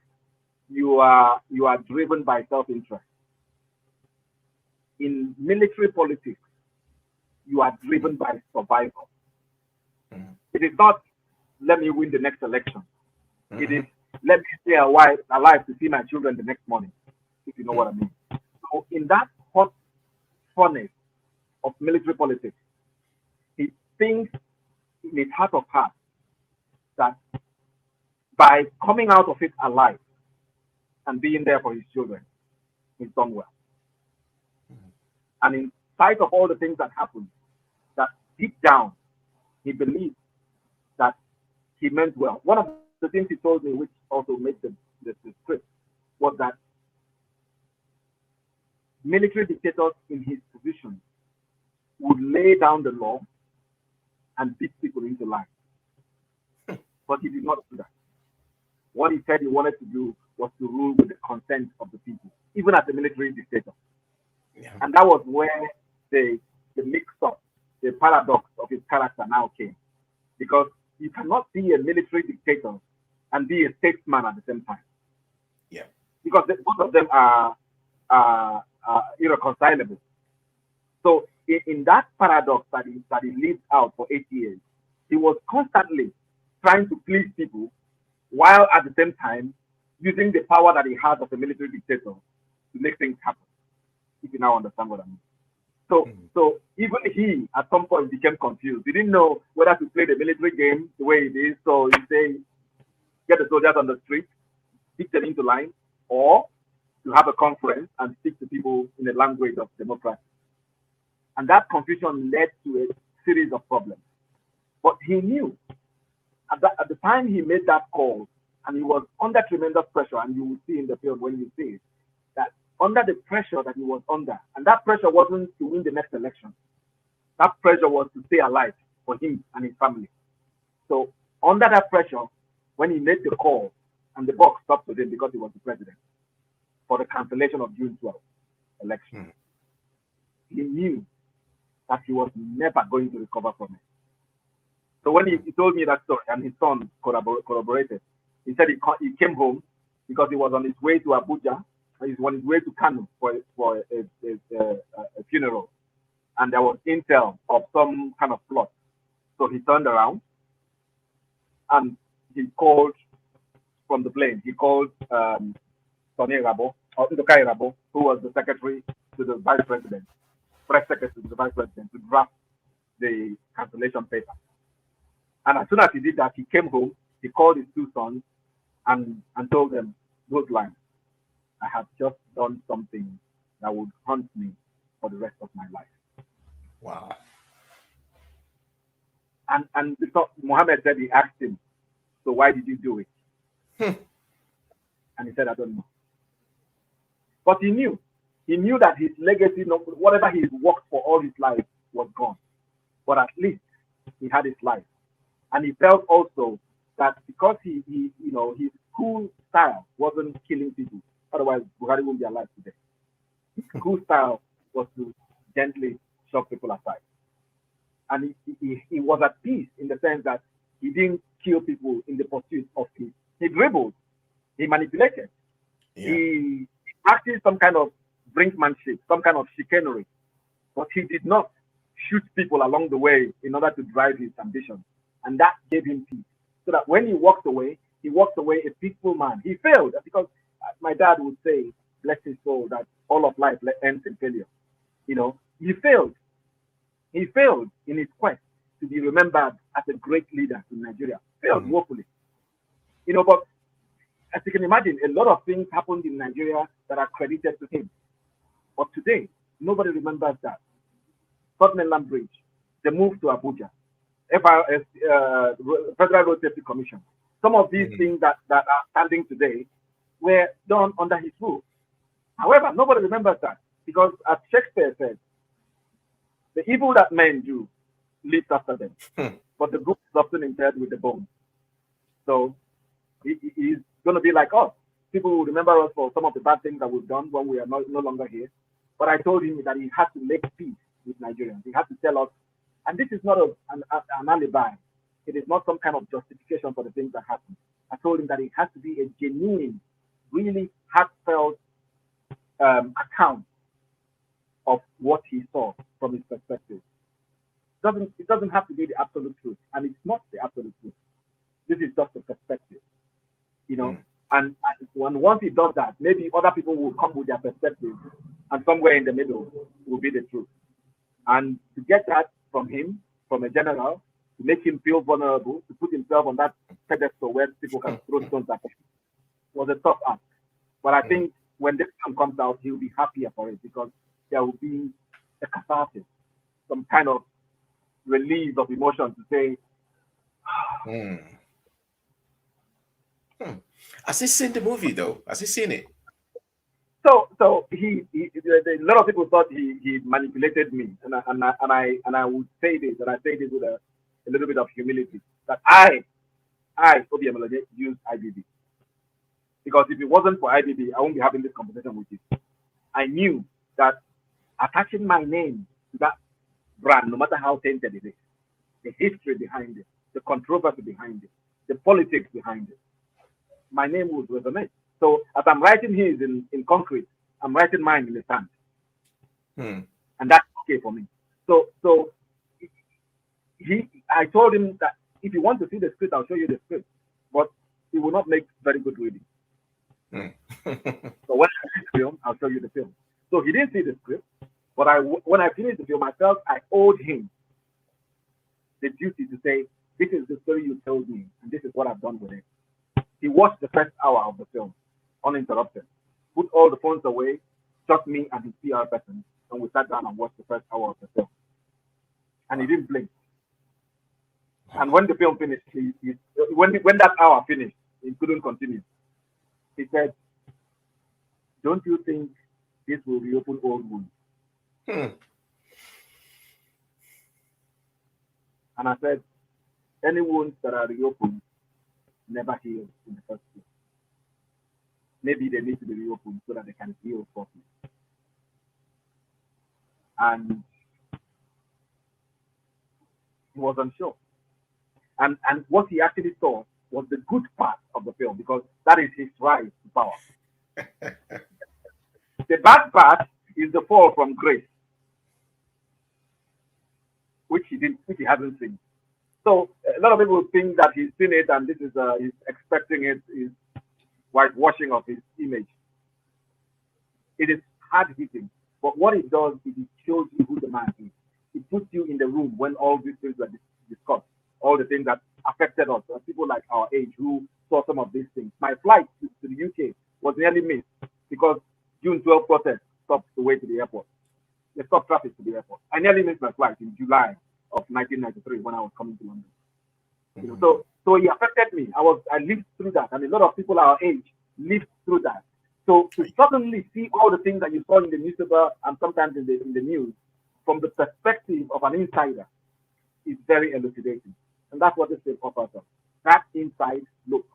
you are driven by self-interest. In military politics, you are driven by survival. It is not let me win the next election. It is let me stay alive to see my children the next morning, if you know what I mean. So in that hot furnace of military politics, he thinks in his heart of hearts that by coming out of it alive and being there for his children, he's done well. And in spite of all the things that happened, that deep down, he believed that he meant well. One of the things he told me, which also made the script, was that military dictators in his position would lay down the law and beat people into line. But he did not do that. What he said he wanted to do was to rule with the consent of the people, even as a military dictator. Yeah. And that was where the mix-up, the paradox of his character now came. Because you cannot be a military dictator and be a statesman at the same time. Yeah. Because both of them are irreconcilable. So in that paradox that he lived out for 8 years, he was constantly trying to please people while at the same time using the power that he had as a military dictator to make things happen. If you now understand what I mean. So even he at some point became confused. He didn't know whether to play the military game the way it is. So he say, get the soldiers on the street, stick them into line, or to have a conference and speak to people in the language of democracy. And that confusion led to a series of problems. But he knew at the time he made that call, and he was under tremendous pressure, and you will see in the film when you see it, that under the pressure that he was under, and that pressure wasn't to win the next election. That pressure was to stay alive for him and his family. So under that pressure, when he made the call, and the box stopped with him because he was the president, for the cancellation of June 12th election, he knew that he was never going to recover from it. So when he told me that story, and his son corroborated, he said he came home because he was on his way to Abuja. He was on his way to Kano for a funeral, and there was intel of some kind of plot. So he turned around and he called from the plane. He called Ndokai Rabo, who was the secretary to the vice president, press secretary to the vice president, to draft the cancellation paper. And as soon as he did that, he came home. He called his two sons and told them those lines. I have just done something that would haunt me for the rest of my life. Wow. And because Muhammad said, he asked him, so why did you do it? And he said, I don't know. But he knew that his legacy, whatever he worked for all his life, was gone. But at least he had his life. And he felt also that because his cool style wasn't killing people, otherwise Buhari wouldn't be alive today. His cool style was to gently shove people aside. And he was at peace in the sense that he didn't kill people in the pursuit of peace. He dribbled, he manipulated, he practiced some kind of brinkmanship, some kind of chicanery, but he did not shoot people along the way in order to drive his ambition. And that gave him peace. So that when he walked away a peaceful man. He failed because my dad would say, bless his soul, that all of life ends in failure. He failed. He failed in his quest to be remembered as a great leader in Nigeria. Failed woefully. But as you can imagine, a lot of things happened in Nigeria that are credited to him. But today, Nobody remembers that. Third Mainland Bridge, the move to Abuja, FRS, Federal Road Safety Commission. Some of these things that are standing today were done under his rule. However, nobody remembers that because, as Shakespeare said, the evil that men do leaves after them, but the good is often interred with the bones. So he's going to be like us. People will remember us for some of the bad things that we've done when we are no longer here. But I told him that he had to make peace with Nigerians. He had to tell us, and this is not an alibi. It is not some kind of justification for the things that happened. I told him that it has to be a genuine, really heartfelt account of what he saw from his perspective. It doesn't have to be the absolute truth, and it's not the absolute truth. This is just a perspective, you know. And once he does that, maybe other people will come with their perspective, and somewhere in the middle will be the truth. And to get that from him, from a general, to make him feel vulnerable, to put himself on that pedestal where people can throw stones at him, was a tough ask. But I think when this film comes out, he'll be happier for it because there will be a catharsis, some kind of release of emotion to say, Has he seen the movie though? Has he seen it? So he a lot of people thought he manipulated me, and I would say this, and I say this with a little bit of humility, that I Obi Emelonye used IBB, because if it wasn't for IBB, I won't be having this conversation with you. I knew that attaching my name to that brand, no matter how tainted it is, the history behind it, the controversy behind it, the politics behind it, my name would resonate. So as I'm writing his in concrete, I'm writing mine in the sand. And that's okay for me. So I told him that if you want to see the script, I'll show you the script. But it will not make very good reading. So when I see the film, I'll show you the film. So he didn't see the script, but when I finished the film, I felt I owed him the duty to say, this is the story you told me, and this is what I've done with it. He watched the first hour of the film uninterrupted, put all the phones away, just me and his PR person, and we sat down and watched the first hour of the film. And he didn't blink. And when the film finished, when that hour finished, he couldn't continue. He said, don't you think this will reopen old wounds? And I said, any wounds that are reopened never heal in the first place. Maybe they need to be reopened so that they can heal properly. And he was unsure. And what he actually saw was the good part of the film, because that is his rise to power. The bad part is the fall from grace, which he hasn't seen. So a lot of people think that he's seen it and this is he's expecting it, is whitewashing of his image. It is hard hitting, but what it does is it shows you who the man is. It puts you in the room when all these things were discussed, all the things that affected us, people like our age who saw some of these things. My flight to the UK was nearly missed because June 12 protest stopped the way to the airport. They stopped traffic to the airport. I nearly missed my flight in July of 1993 when I was coming to London. You know, so he affected me. I lived through that, and a lot of people our age lived through that. So to suddenly see all the things that you saw in the newspaper and sometimes in the news from the perspective of an insider is very elucidating, and that's what this film offers us. That inside look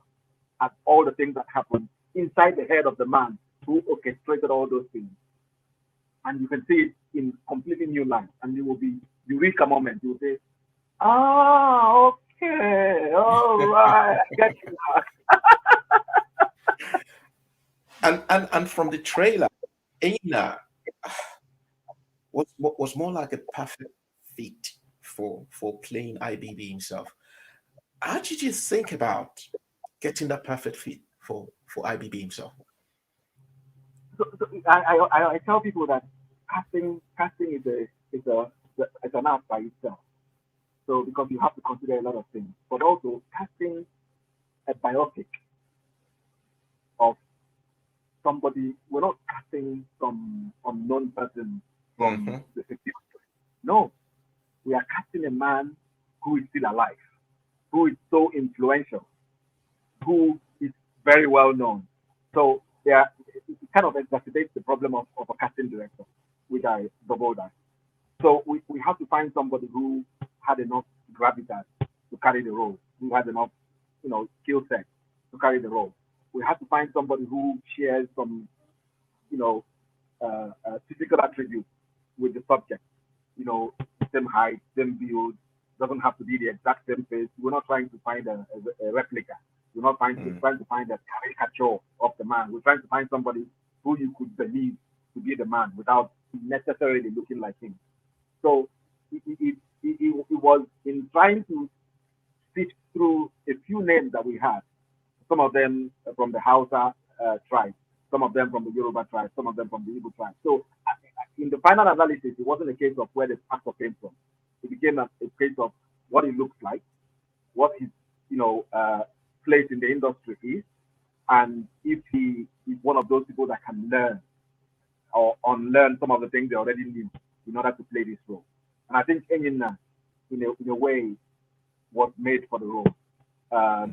at all the things that happened inside the head of the man who orchestrated all those things, and you can see it in completely new light, and you will be eureka moment. You will say, okay, all right, I get you now. and from the trailer, Enyinna was more like a perfect fit for playing IBB himself. How did you think about getting that perfect fit for IBB himself? So I tell people that casting is an art by itself. So because you have to consider a lot of things, but also casting a biopic of somebody. We're not casting some unknown person from the security. No, we are casting a man who is still alive, who is so influential, who is very well known. So it kind of exacerbates the problem of a casting director, which I doubled that. So we have to find somebody who had enough gravitas to carry the role, who has enough, skill set to carry the role. We have to find somebody who shares some, physical attributes with the subject. Same height, same build, doesn't have to be the exact same face. We're not trying to find a replica. We're not trying to find a caricature of the man. We're trying to find somebody who you could believe to be the man without necessarily looking like him. So it was in trying to sift through a few names that we had, some of them from the Hausa tribe, some of them from the Yoruba tribe, some of them from the Igbo tribe. So in the final analysis, it wasn't a case of where the actor came from. It became a case of what he looks like, what his place in the industry is, and if he is one of those people that can learn or unlearn some of the things they already knew in order to play this role. And I think Enyinna, in a way, was made for the role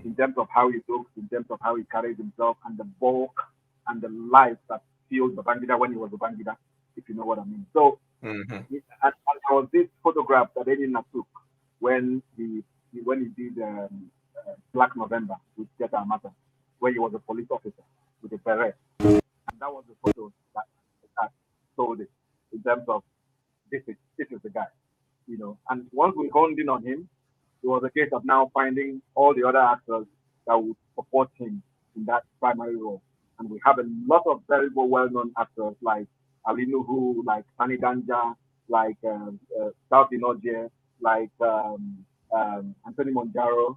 in terms of how he looks, in terms of how he carries himself, and the bulk and the life that fueled Babangida when he was Babangida, if you know what I mean. So, and there was this photograph that Enyinna took when he did Black November with Jetta Amata, where he was a police officer with a beret. And that was the photo that sold it in terms of this is the guy, And once we honed in on him, it was a case of now finding all the other actors that would support him in that primary role. And we have a lot of very well-known actors like Ali Nuhu, like Sani Danja, like South Inoje, like Anthony Monjaro,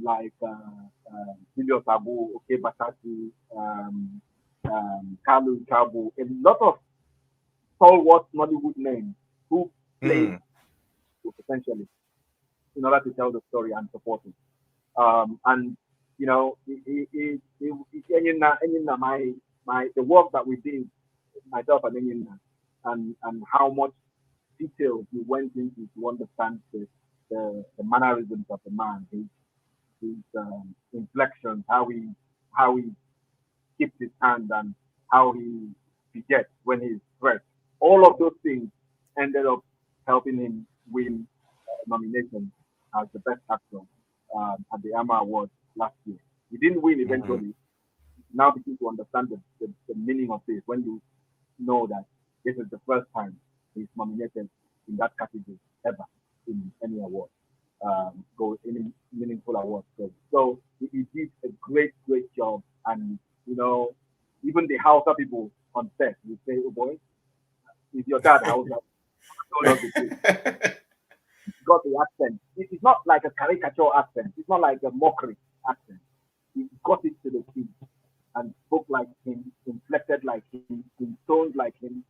like Julio Sabu, Oke Batati, Kalu Chabu, a lot of stalwart Nollywood names who played essentially in order to tell the story and support it. And the work that we did, myself and Enyinna, and how much detail we went into to understand the mannerisms of the man, his inflections, how he keeps his hand, and how he begets when he's stressed. All of those things ended up helping him win nomination as the best actor at the AMA Awards last year. He didn't win eventually. Now begin to understand the meaning of this when you know that this is the first time he's nominated in that category ever in any award, any meaningful award. So he did a great job, and even the Hausa people on set will say, "Oh boy, is your dad Hausa?" Got the accent. It's not like a caricature accent. It's not like a mockery accent. He got it to the team and spoke like him, inflected like him, intoned like him.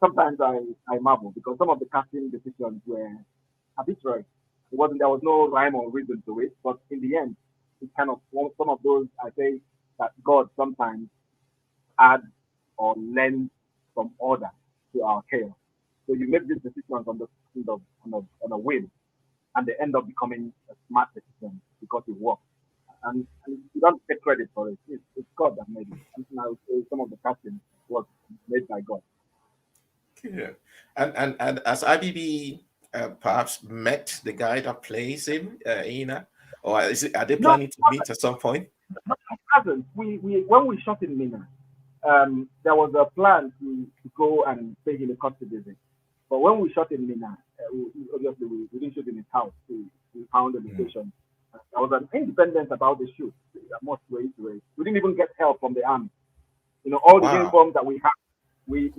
Sometimes I marvel because some of the casting decisions were arbitrary. There was no rhyme or reason to it, but in the end, it's kind of some of those I say that God sometimes adds or lends some order to our chaos. So you make these decisions on a whim, and they end up becoming a smart decision because it works. And you don't take credit for it. It's God that made it. And I would say some of the casting was made by God. Yeah. And as IBB perhaps met the guy that plays him, Enyinna, or are they planning to meet at some point? No, it hasn't. We when we shot in Minna, there was a plan to go and pay him a courtesy visit. But when we shot in Minna, obviously we didn't shoot in his house. We found the location. There was an independence about the shoot. Most ways. We didn't even get help from the army. All the uniforms that we had, we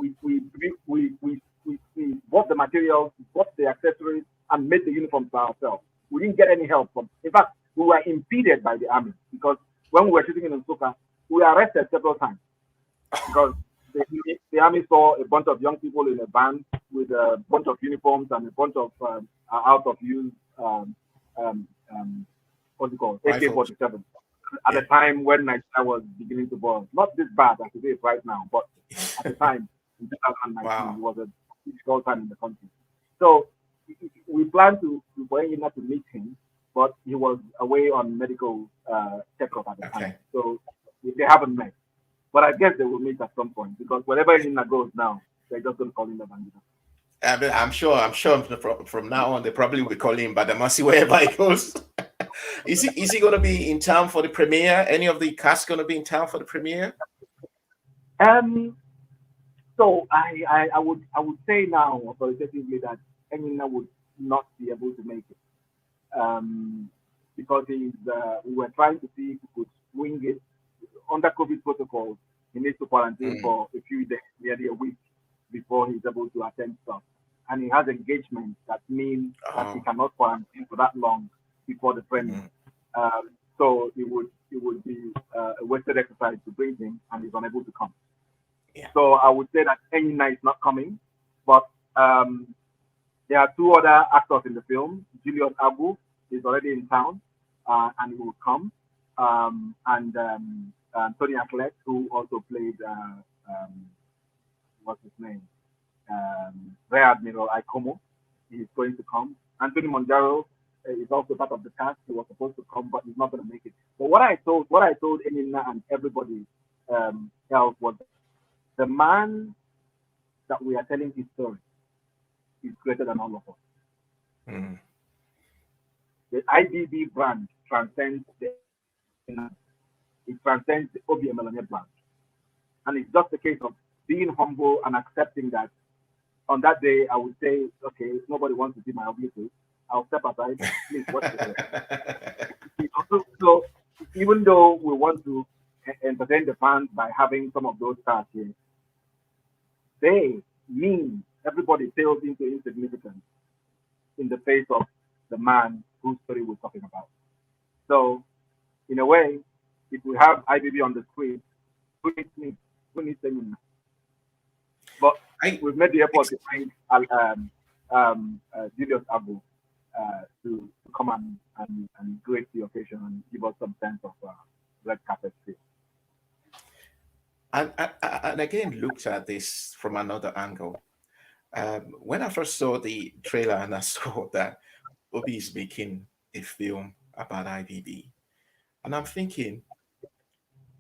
bought the materials, bought the accessories, and made the uniforms by ourselves. We didn't get any help from. In fact, we were impeded by the army because when we were shooting in Nsukka, we were arrested several times because the army saw a bunch of young people in a van with a bunch of uniforms and a bunch of out of use what's it called, AK-47 at the time when Nigeria was beginning to burn. Not this bad as it is right now, but at the time in 2019. Wow. It was a difficult time in the country. So we planned for Enyinna to meet him, but he was away on medical checkup at the time. So they haven't met. But I guess they will meet at some point, because wherever Enyinna goes now, they're just going to call him Babangida. I'm sure from now on they probably will call him Badamasi wherever he goes. Is he going to be in town for the premiere? Any of the cast going to be in town for the premiere? So I would say now authoritatively that Enyinna would not be able to make it, because we were trying to see if we could swing it under COVID protocols. He needs to quarantine for a few days, nearly a week, before he's able to attend stuff. And he has engagements that mean that he cannot quarantine for that long before the premiere. So it would be a wasted exercise to bring him, and he's unable to come. Yeah. So I would say that Enyinna is not coming, but there are two other actors in the film. Julius Abu is already in town, and he will come. And Tony Acklet, who also played what's his name? Rear Admiral Aikomo, he is going to come. Anthony Monjaro is also part of the cast. He was supposed to come, but he's not going to make it. But what I told Enyinna and everybody else was, the man that we are telling his story is greater than all of us. The IBB brand transcends the Obi Emelonye brand, and it's just a case of being humble and accepting that on that day I would say, okay, if nobody wants to see my ugly face, I'll step aside. Please watch it. So even though we want to entertain the fans by having some of those stars here, everybody tails into insignificance in the face of the man whose story we're talking about. So, in a way, if we have IBB on the screen, who needs me? Who needs Enyinna? But we've made the effort to bring Julius Abu to come and grace the occasion and give us some sense of red carpet feel. And again, looked at this from another angle. When I first saw the trailer and I saw that Obi is making a film about IBB, and I'm thinking,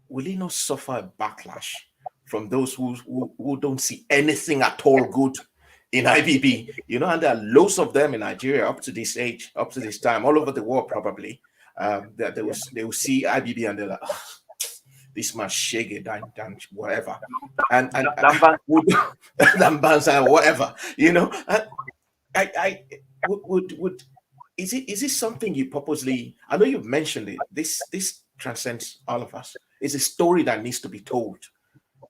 will he not suffer a backlash from those who don't see anything at all good in IBB? You know, and there are loads of them in Nigeria up to this age, up to this time, all over the world probably. That they will see IBB and they're like, oh, this man shaggy, dan whatever, and whatever, you know. I would is it something you purposely? I know you've mentioned it. This transcends all of us. It's a story that needs to be told.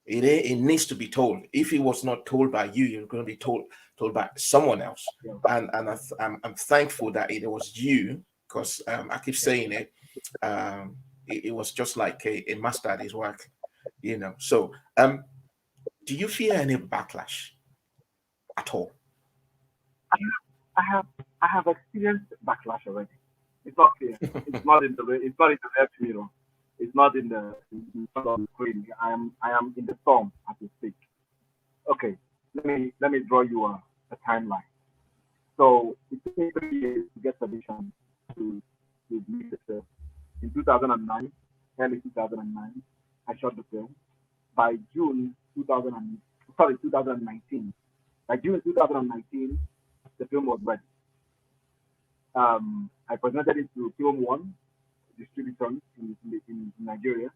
It needs to be told. If it was not told by you, you're going to be told by someone else. And I'm thankful that it was you, because I keep saying it. It was just like a master at his work, you know. So, do you fear any backlash at all? I have experienced backlash already. It's not clear. It's not in the left mirror. It's not in the front of the screen. I am in the storm as we speak. Okay, let me draw you a timeline. So it took me 3 years to get permission to meet the film. In 2009, early 2009, I shot the film. By June 2019. By June 2019, the film was ready. I presented it to Film One distributors in Nigeria.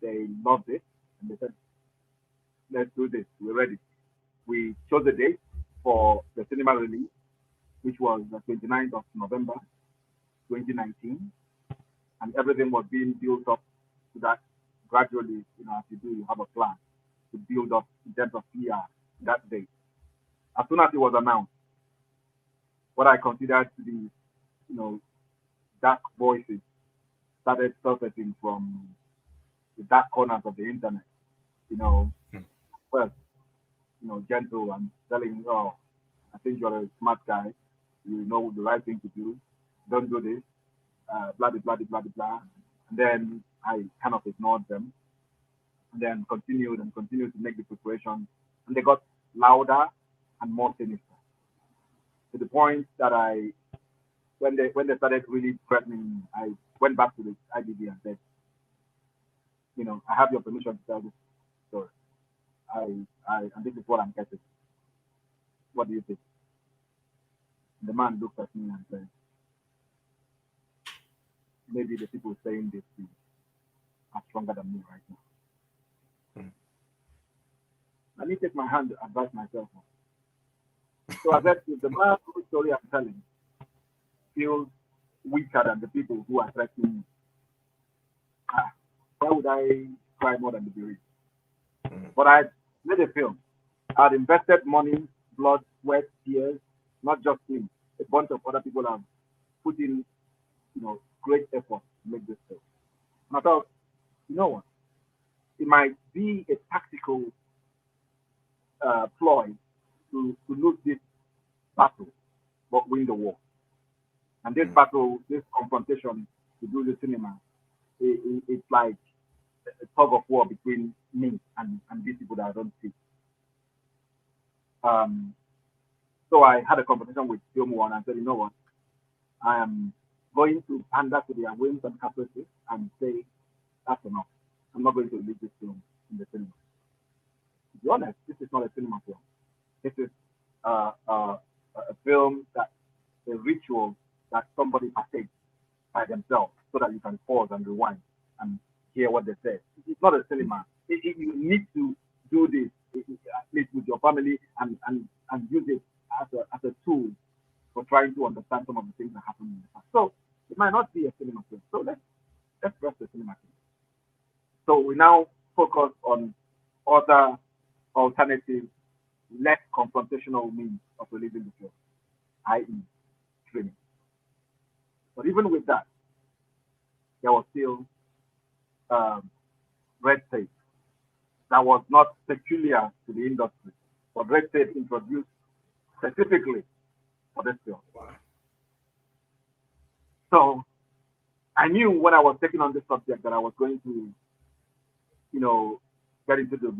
They loved it, and they said, let's do this, we're ready. We chose a date for the cinema release, which was the 29th of November 2019, and everything was being built up to that gradually. You know, as you do, you have a plan to build up in terms of PR that date. As soon as it was announced, what I considered to be, you know, dark voices started surfacing from the dark corners of the internet. You know, first, you know, gentle and telling, oh, I think you're a smart guy. You know the right thing to do. Don't do this. Blah, blah, blah, blah, blah, blah. And then I kind of ignored them. and then continued to make the preparation, and they got louder and more sinister, to the point that when they started really threatening me, I went back to the IDB and said, you know, I have your permission to tell this story. And this is what I'm getting. What do you think? The man looked at me and said, maybe the people saying this thing are stronger than me right now. Let me take my hand to advise myself. So I said, if the man whose story I'm telling feels weaker than the people who are threatening me, why would I cry more than the bereaved? But I made a film. I'd invested money, blood, sweat, tears, not just me. A bunch of other people have put in, you know, great effort to make this film. And I thought, you know what? It might be a tactical ploy to lose this battle, but win the war. And this battle, this confrontation to do the cinema, it's like a tug of war between me and these people that I don't see. So I had a conversation with Yomi and I said, you know what? I am going to pander to their whims and caprices and say, that's enough. I'm not going to release this film in the cinema. To be honest, this is not a cinema film. This is a film that a ritual that somebody partakes by themselves so that you can pause and rewind and hear what they say. It's not a cinema. You need to do this, at least with your family, and use it as a tool for trying to understand some of the things that happened in the past. So it might not be a cinema film. So let's press the cinema film. So we now focus on other alternative, less confrontational means of releasing the film, i.e. streaming. But even with that, there was still red tape that was not peculiar to the industry, but red tape introduced specifically for this film. So I knew when I was taking on this subject that I was going to, you know, get into the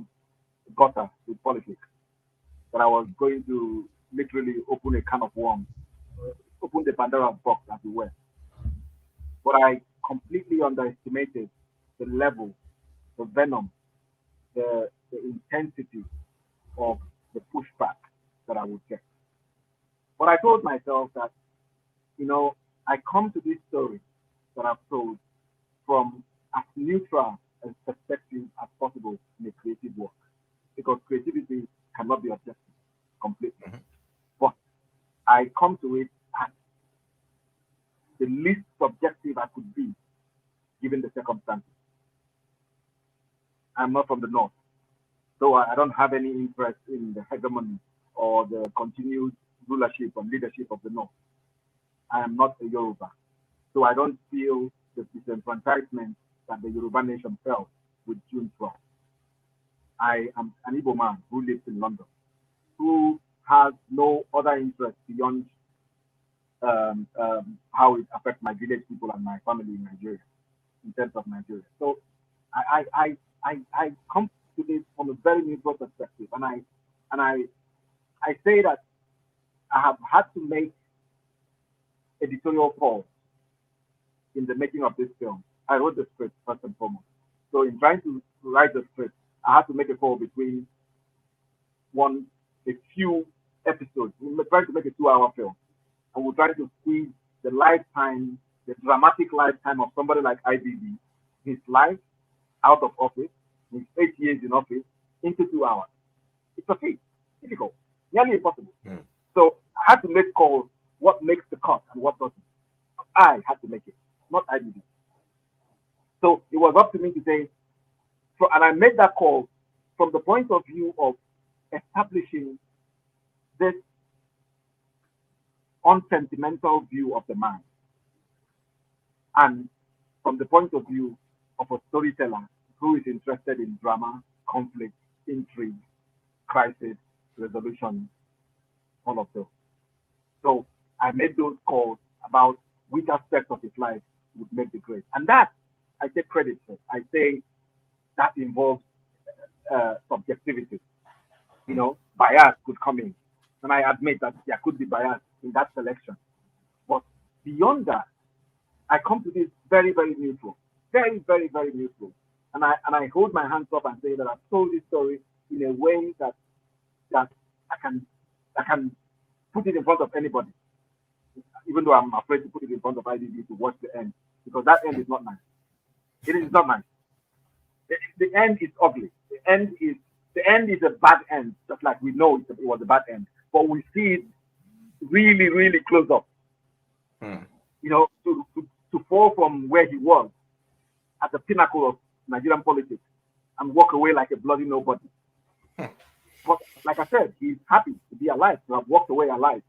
gutter with politics, that I was going to literally open a can of worms, open the Pandora's box, as it were. But I completely underestimated the level, the venom, the intensity of the pushback that I would get. But I told myself that, you know, I come to this story that I've told from as neutral a perspective as possible in a creative work, because creativity cannot be objective completely. But I come to it as the least subjective I could be, given the circumstances. I'm not from the North, so I don't have any interest in the hegemony or the continued rulership and leadership of the North. I am not a Yoruba, so I don't feel the disenfranchisement that the Yoruba nation felt with June 12. I am an Igbo man who lives in London, who has no other interest beyond how it affects my village people and my family in Nigeria, in terms of Nigeria. So I come to this from a very neutral perspective, and I say that I have had to make editorial calls in the making of this film. I wrote the script first and foremost. So in trying to write the script, I had to make a call between a few episodes. We're trying to make a 2-hour film, and we're trying to squeeze the lifetime, the dramatic lifetime of somebody like IBB, his life out of office, his 8 years in office, into 2 hours. It's a feat, difficult, nearly impossible. So I had to make calls, what makes the cut and what doesn't. I had to make it, not IBB. So it was up to me to say, and I made that call from the point of view of establishing this unsentimental view of the man, and from the point of view of a storyteller who is interested in drama, conflict, intrigue, crisis, resolution, all of those. So I made those calls about which aspect of his life would make the grade. And that I take credit for. I say that involves subjectivity. You know, bias could come in. And I admit that there could be bias in that selection. But beyond that, I come to this very, very neutral. Very, very, very neutral. And I hold my hands up and say that I've told this story in a way that I can put it in front of anybody. Even though I'm afraid to put it in front of IDB to watch the end. Because that end is not nice. It is not nice. The end is ugly. The end is a bad end, just like we know it was a bad end. But we see it really, really close up. You know, to fall from where he was at the pinnacle of Nigerian politics and walk away like a bloody nobody. But like I said, he's happy to be alive, to have walked away alive.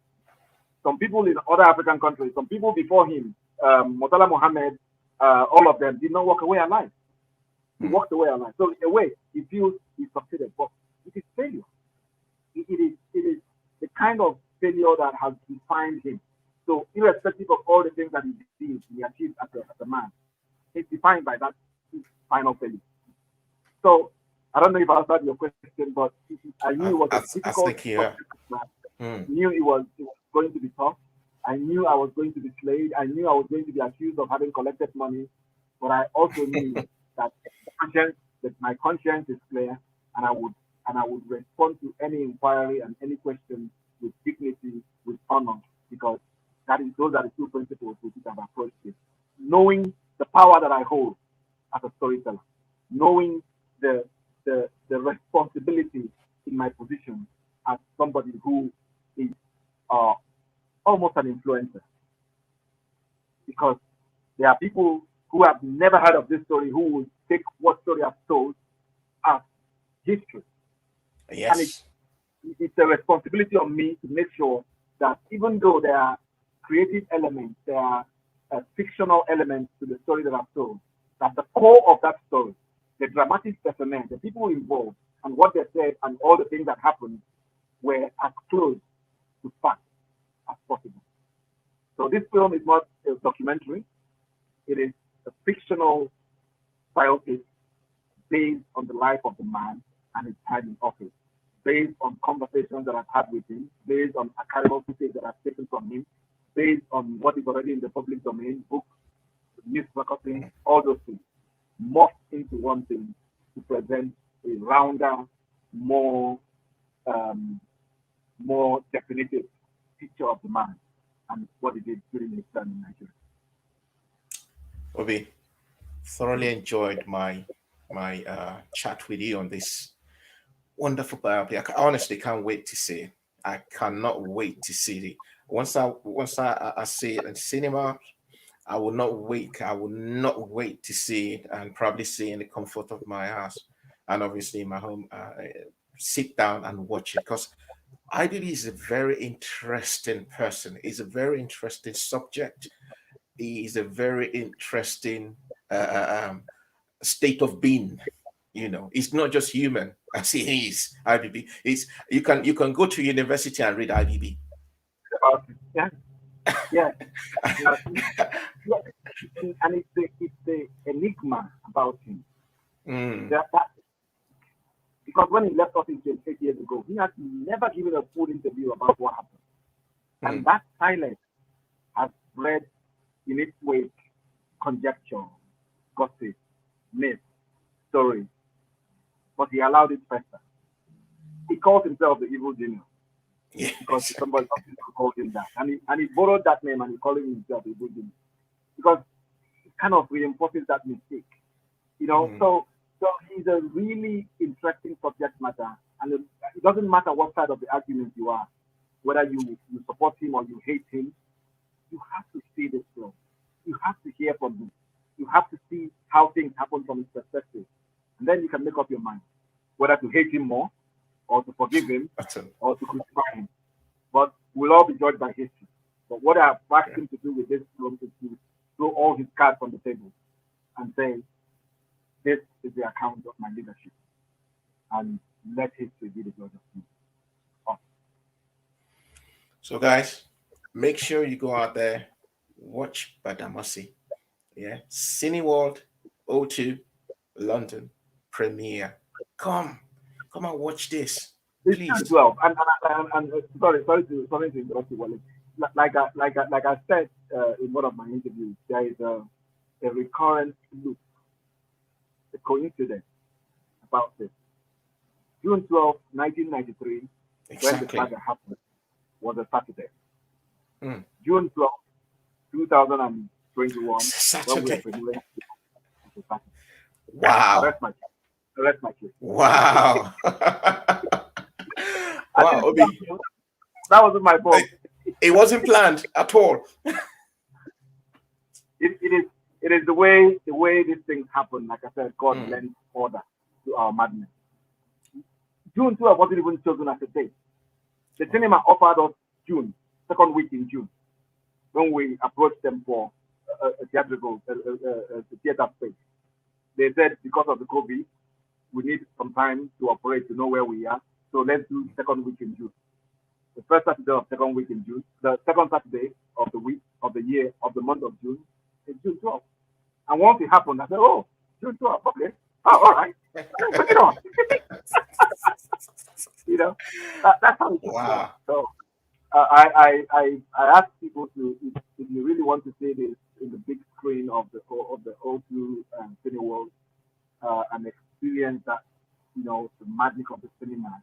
Some people in other African countries, some people before him, Murtala Mohammed, all of them did not walk away alive. He walked away alive. So in a way, he feels he succeeded, but it is failure. It is the kind of failure that has defined him. So irrespective of all the things that he did, he achieved as a man, he's defined by that final failure. So I don't know if I answered your question, but I knew it was a difficult question. I knew it was going to be tough. I knew I was going to be slayed. I knew I was going to be accused of having collected money, but I also knew that my conscience is clear, and I would respond to any inquiry and any question with dignity, with honor, because those are the two principles with which I've approached it. Knowing the power that I hold as a storyteller, knowing the responsibility in my position as somebody who is almost an influencer. Because there are people who have never heard of this story who will take what story I've told as history. Yes. And it's a responsibility on me to make sure that even though there are creative elements, there are fictional elements to the story that I've told, that the core of that story, the dramatic personnel, the people involved, and what they said, and all the things that happened were as close to fact as possible. So this film is not a documentary. It is a fictional biopic based on the life of the man and his time in office, based on conversations that I've had with him, based on archival footage that I've taken from him, based on what is already in the public domain, books, news reporting, all those things, morphed into one thing to present a rounder, more definitive picture of the man and what he did during his time in Nigeria. Obi, thoroughly enjoyed my chat with you on this wonderful biopic. I honestly can't wait to see it. I cannot wait to see it. Once I see it in cinema, I will not wait. I will not wait to see it, and probably see it in the comfort of my house and obviously in my home. Sit down and watch it, because IBB is a very interesting person. He's a very interesting subject. He is a very interesting state of being. You know, he's not just human as he is. IBB. You can go to university and read IBB. Yeah. And it's the enigma about him. Because when he left office 28 years ago, he had never given a full interview about what happened. And that silence has bred in its wake conjecture, gossip, myth, story. But he allowed it fester. He calls himself the evil genius. Yeah. Because somebody called him that. And he borrowed that name and he called himself the evil genius. Because it kind of reinforces that mistake. You know, so he's a really interesting subject matter. And it doesn't matter what side of the argument you are, whether you support him or you hate him, you have to see this film. You have to hear from him. You have to see how things happen from his perspective. And then you can make up your mind whether to hate him more or to forgive him or to crucify him. But we'll all be judged by history. But what I've asked him to do with this film is to throw all his cards on the table and say, this is the account of my leadership. And let history be the judge of me. So guys, make sure you go out there, watch Badamasi. Cineworld O2 London premiere. Come Come and watch this, It's please. 12. And sorry to interrupt you, Wole. Like I said in one of my interviews, there is a recurrent loop, a coincidence about this. June 12, 1993, when the saga happened, was a Saturday. June 12, 2021, when we are premiering, was a Saturday. Wow. Rest my case. Wow. Wow, Obi. That wasn't my fault. It wasn't planned at all. It is the way these things happen. Like I said, God lends order to our madness. June 12 wasn't even chosen as a date. The cinema offered us June, second week in June, when we approached them for a theatrical theater space. They said because of the COVID, we need some time to operate to know where we are. So let's do second week in June. The first Saturday of second week in June, the second Saturday of the week, of the year, of the month of June, is June 12th. And once it happened, I said, oh, June 12th, okay. Oh, all right. Bring it on. You know, that's how it wow. So I ask people to, if you really want to see this in the big screen of the O2 Cineworld, and experience that, you know, the magic of the cinema,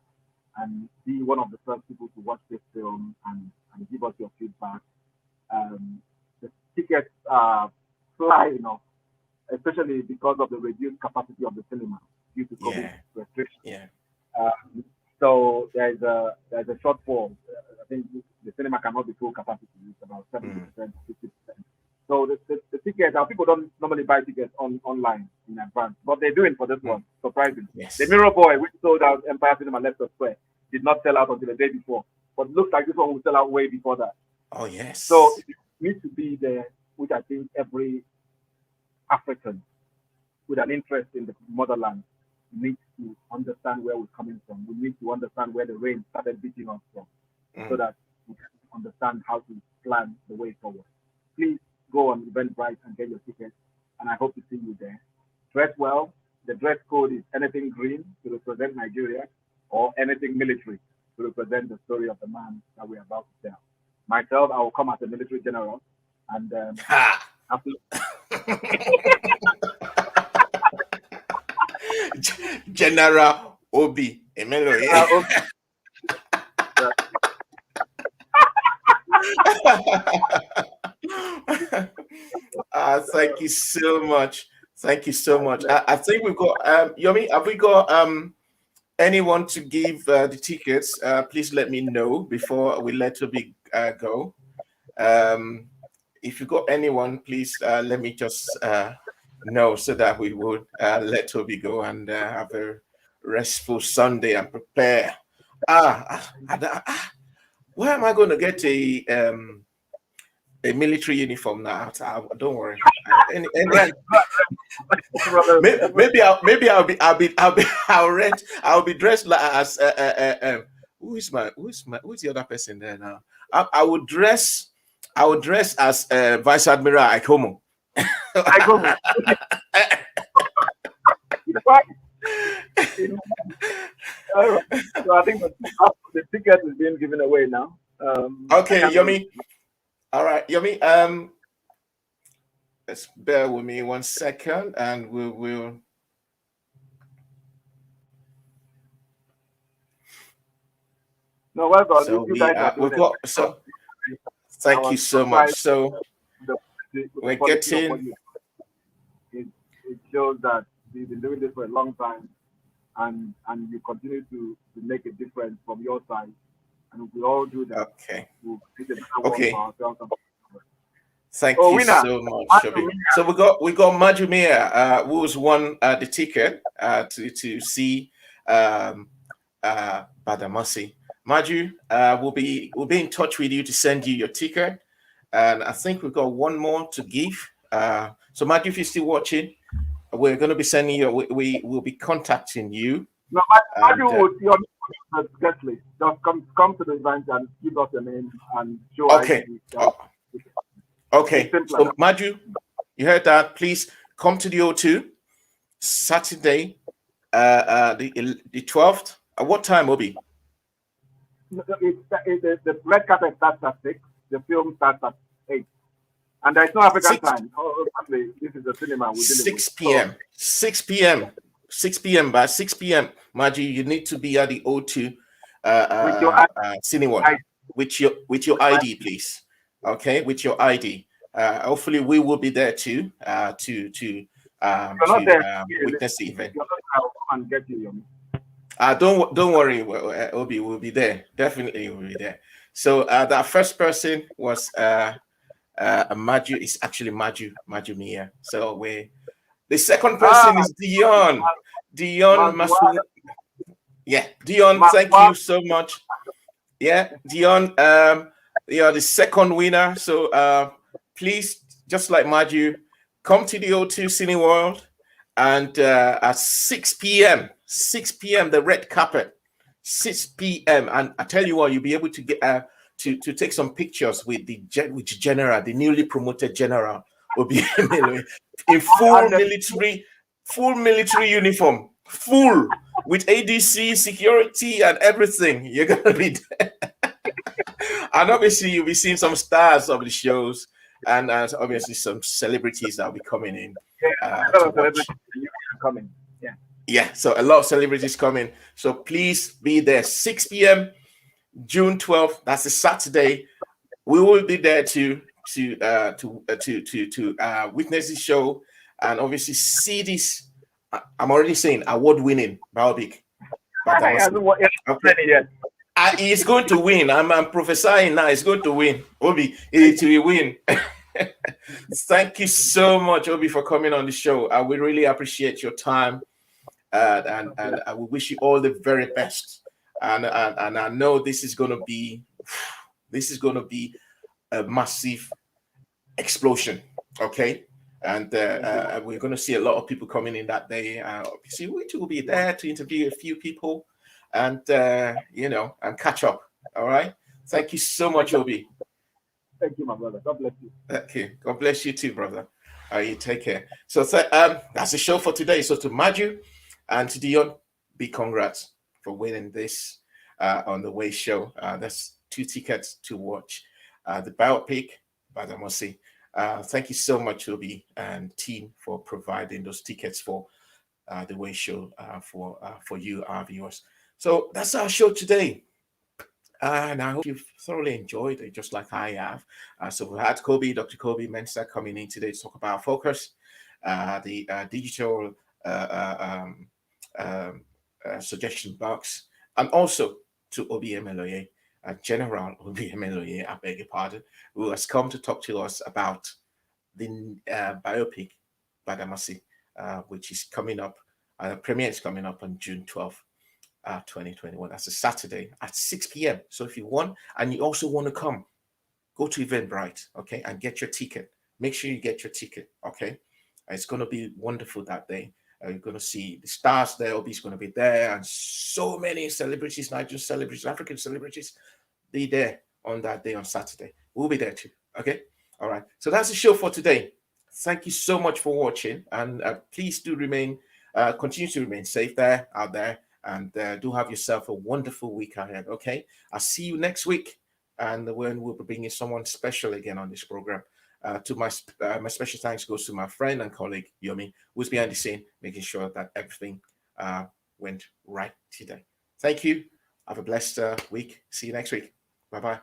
and be one of the first people to watch this film and give us your feedback. The tickets are flying off, especially because of the reduced capacity of the cinema due to COVID restrictions. Yeah. So there's a shortfall. I think the cinema cannot be full capacity. It's about 70%, 50%. So the tickets, people don't normally buy tickets online in advance, but they're doing for this one, surprisingly. Yes. The Mirror Boy, which sold out Empire Cinema Leicester Square, did not sell out until the day before. But it looks like this one will sell out way before that. Oh, yes. So it needs to be there, which I think every African with an interest in the motherland needs to understand where we're coming from. We need to understand where the rain started beating us from, so that we can understand how to plan the way forward. Please go on Eventbrite and get your tickets, and I hope to see you there. Dress well. The dress code is anything green to represent Nigeria, or anything military to represent the story of the man that we're about to tell. Myself, I will come as a military general, and General Obi Emelonye. Thank you so much. Thank you so much. I think we've got Yomi. Have we got anyone to give the tickets? Please let me know before we let Obi go. If you got anyone, please let me just know so that we would let Obi go and have a restful Sunday and prepare. Where am I going to get a military uniform now? Don't worry. I'll be dressed like as who's the other person there now? I would dress as Vice Admiral Ikomo. So I think the ticket is being given away now. Okay, Yomi. All right, Yomi. Let's bear with me 1 second, and we will. No, well done. So we've got. So thank you so much. So we're getting. It shows that you've been doing this for a long time, and you continue to make a difference from your side, and if we all do that, okay. We'll create a better world for ourselves. Thank you so much, Shobi. So we got Majumia, who's won the ticket to see Badamasi. Maju, we'll be in touch with you to send you your ticket, and I think we've got one more to give. So Maju, if you're still watching, we're going to be sending you. We will be contacting you. No, Maju would see on the guest list. Just come to the event and give us your name and show us. Okay. So Maju, you heard that. Please come to the O2 Saturday, the 12th At what time, Obi? The red carpet starts at 6. The film starts at 8. And there's no African time. Obviously, this is a cinema. 6 p.m. 6 p.m. 6 p.m. By 6 p.m., Maggie, you need to be at the O2 Cineworld with your ID, please. Okay, with your ID. Hopefully, we will be there too to witness the event. I'll come and get you. Don't worry, Obi will be there. Definitely will be there. So that first person was Maju. Is actually Maju Mia. So the second person is Dion Masu. Yeah, Dion, thank you so much. Yeah, Dion, you are the second winner. So please, just like Maju, come to the O2 Cineworld and at 6 p.m., the red carpet, 6 p.m. And I tell you what, you'll be able to get to take some pictures with the general, the newly promoted general, Obi Emelonye, in full military uniform, full with ADC security and everything. You're gonna be there. And obviously you'll be seeing some stars of the shows, and obviously some celebrities that'll be coming in. Coming. Yeah, so a lot of celebrities coming. So please be there. 6 p.m. June 12th. That's a Saturday. We will be there to witness the show and obviously see this. I'm already saying award-winning biopic. He's going to win. I'm prophesying now. He's going to win. Obi, it will win. Thank you so much, Obi, for coming on the show. We really appreciate your time, and I will wish you all the very best. And I know this is going to be a massive explosion. Okay, and we're going to see a lot of people coming in that day. Obviously, we will be there to interview a few people, and and catch up. All right. Thank you so much, Obi. Thank you, my brother. God bless you. Okay. God bless you too, brother. You take care. So that's the show for today. So to Maju and to Dion, big congrats for winning this on the Way show. That's 2 tickets to watch the biopic, Badamasi. Thank you so much, Obi and team, for providing those tickets for the Way show for you, our viewers. So that's our show today. And I hope you've thoroughly enjoyed it, just like I have. So we had Dr. Kobby Mensah coming in today to talk about FOCAS, the digital suggestion box, and also to Obi Emelonye, General Obi Emelonye, I beg your pardon, who has come to talk to us about the biopic Badamasi, which is coming up. The premiere is coming up on June 12th. 2021. That's a Saturday at 6 p.m. So if you want, and you also want to come, go to Eventbrite, okay, and get your ticket. Make sure you get your ticket, okay? It's going to be wonderful that day. You're going to see the stars there. Obi's going to be there, and so many celebrities, not just celebrities, African celebrities, be there on that day on Saturday. We'll be there too, okay? All right. So that's the show for today. Thank you so much for watching, and please do continue to remain safe out there. And do have yourself a wonderful week ahead, okay? I'll see you next week, and when we'll be bringing someone special again on this program. To my special thanks goes to my friend and colleague, Yomi, who's behind the scene, making sure that everything went right today. Thank you. Have a blessed week. See you next week. Bye-bye.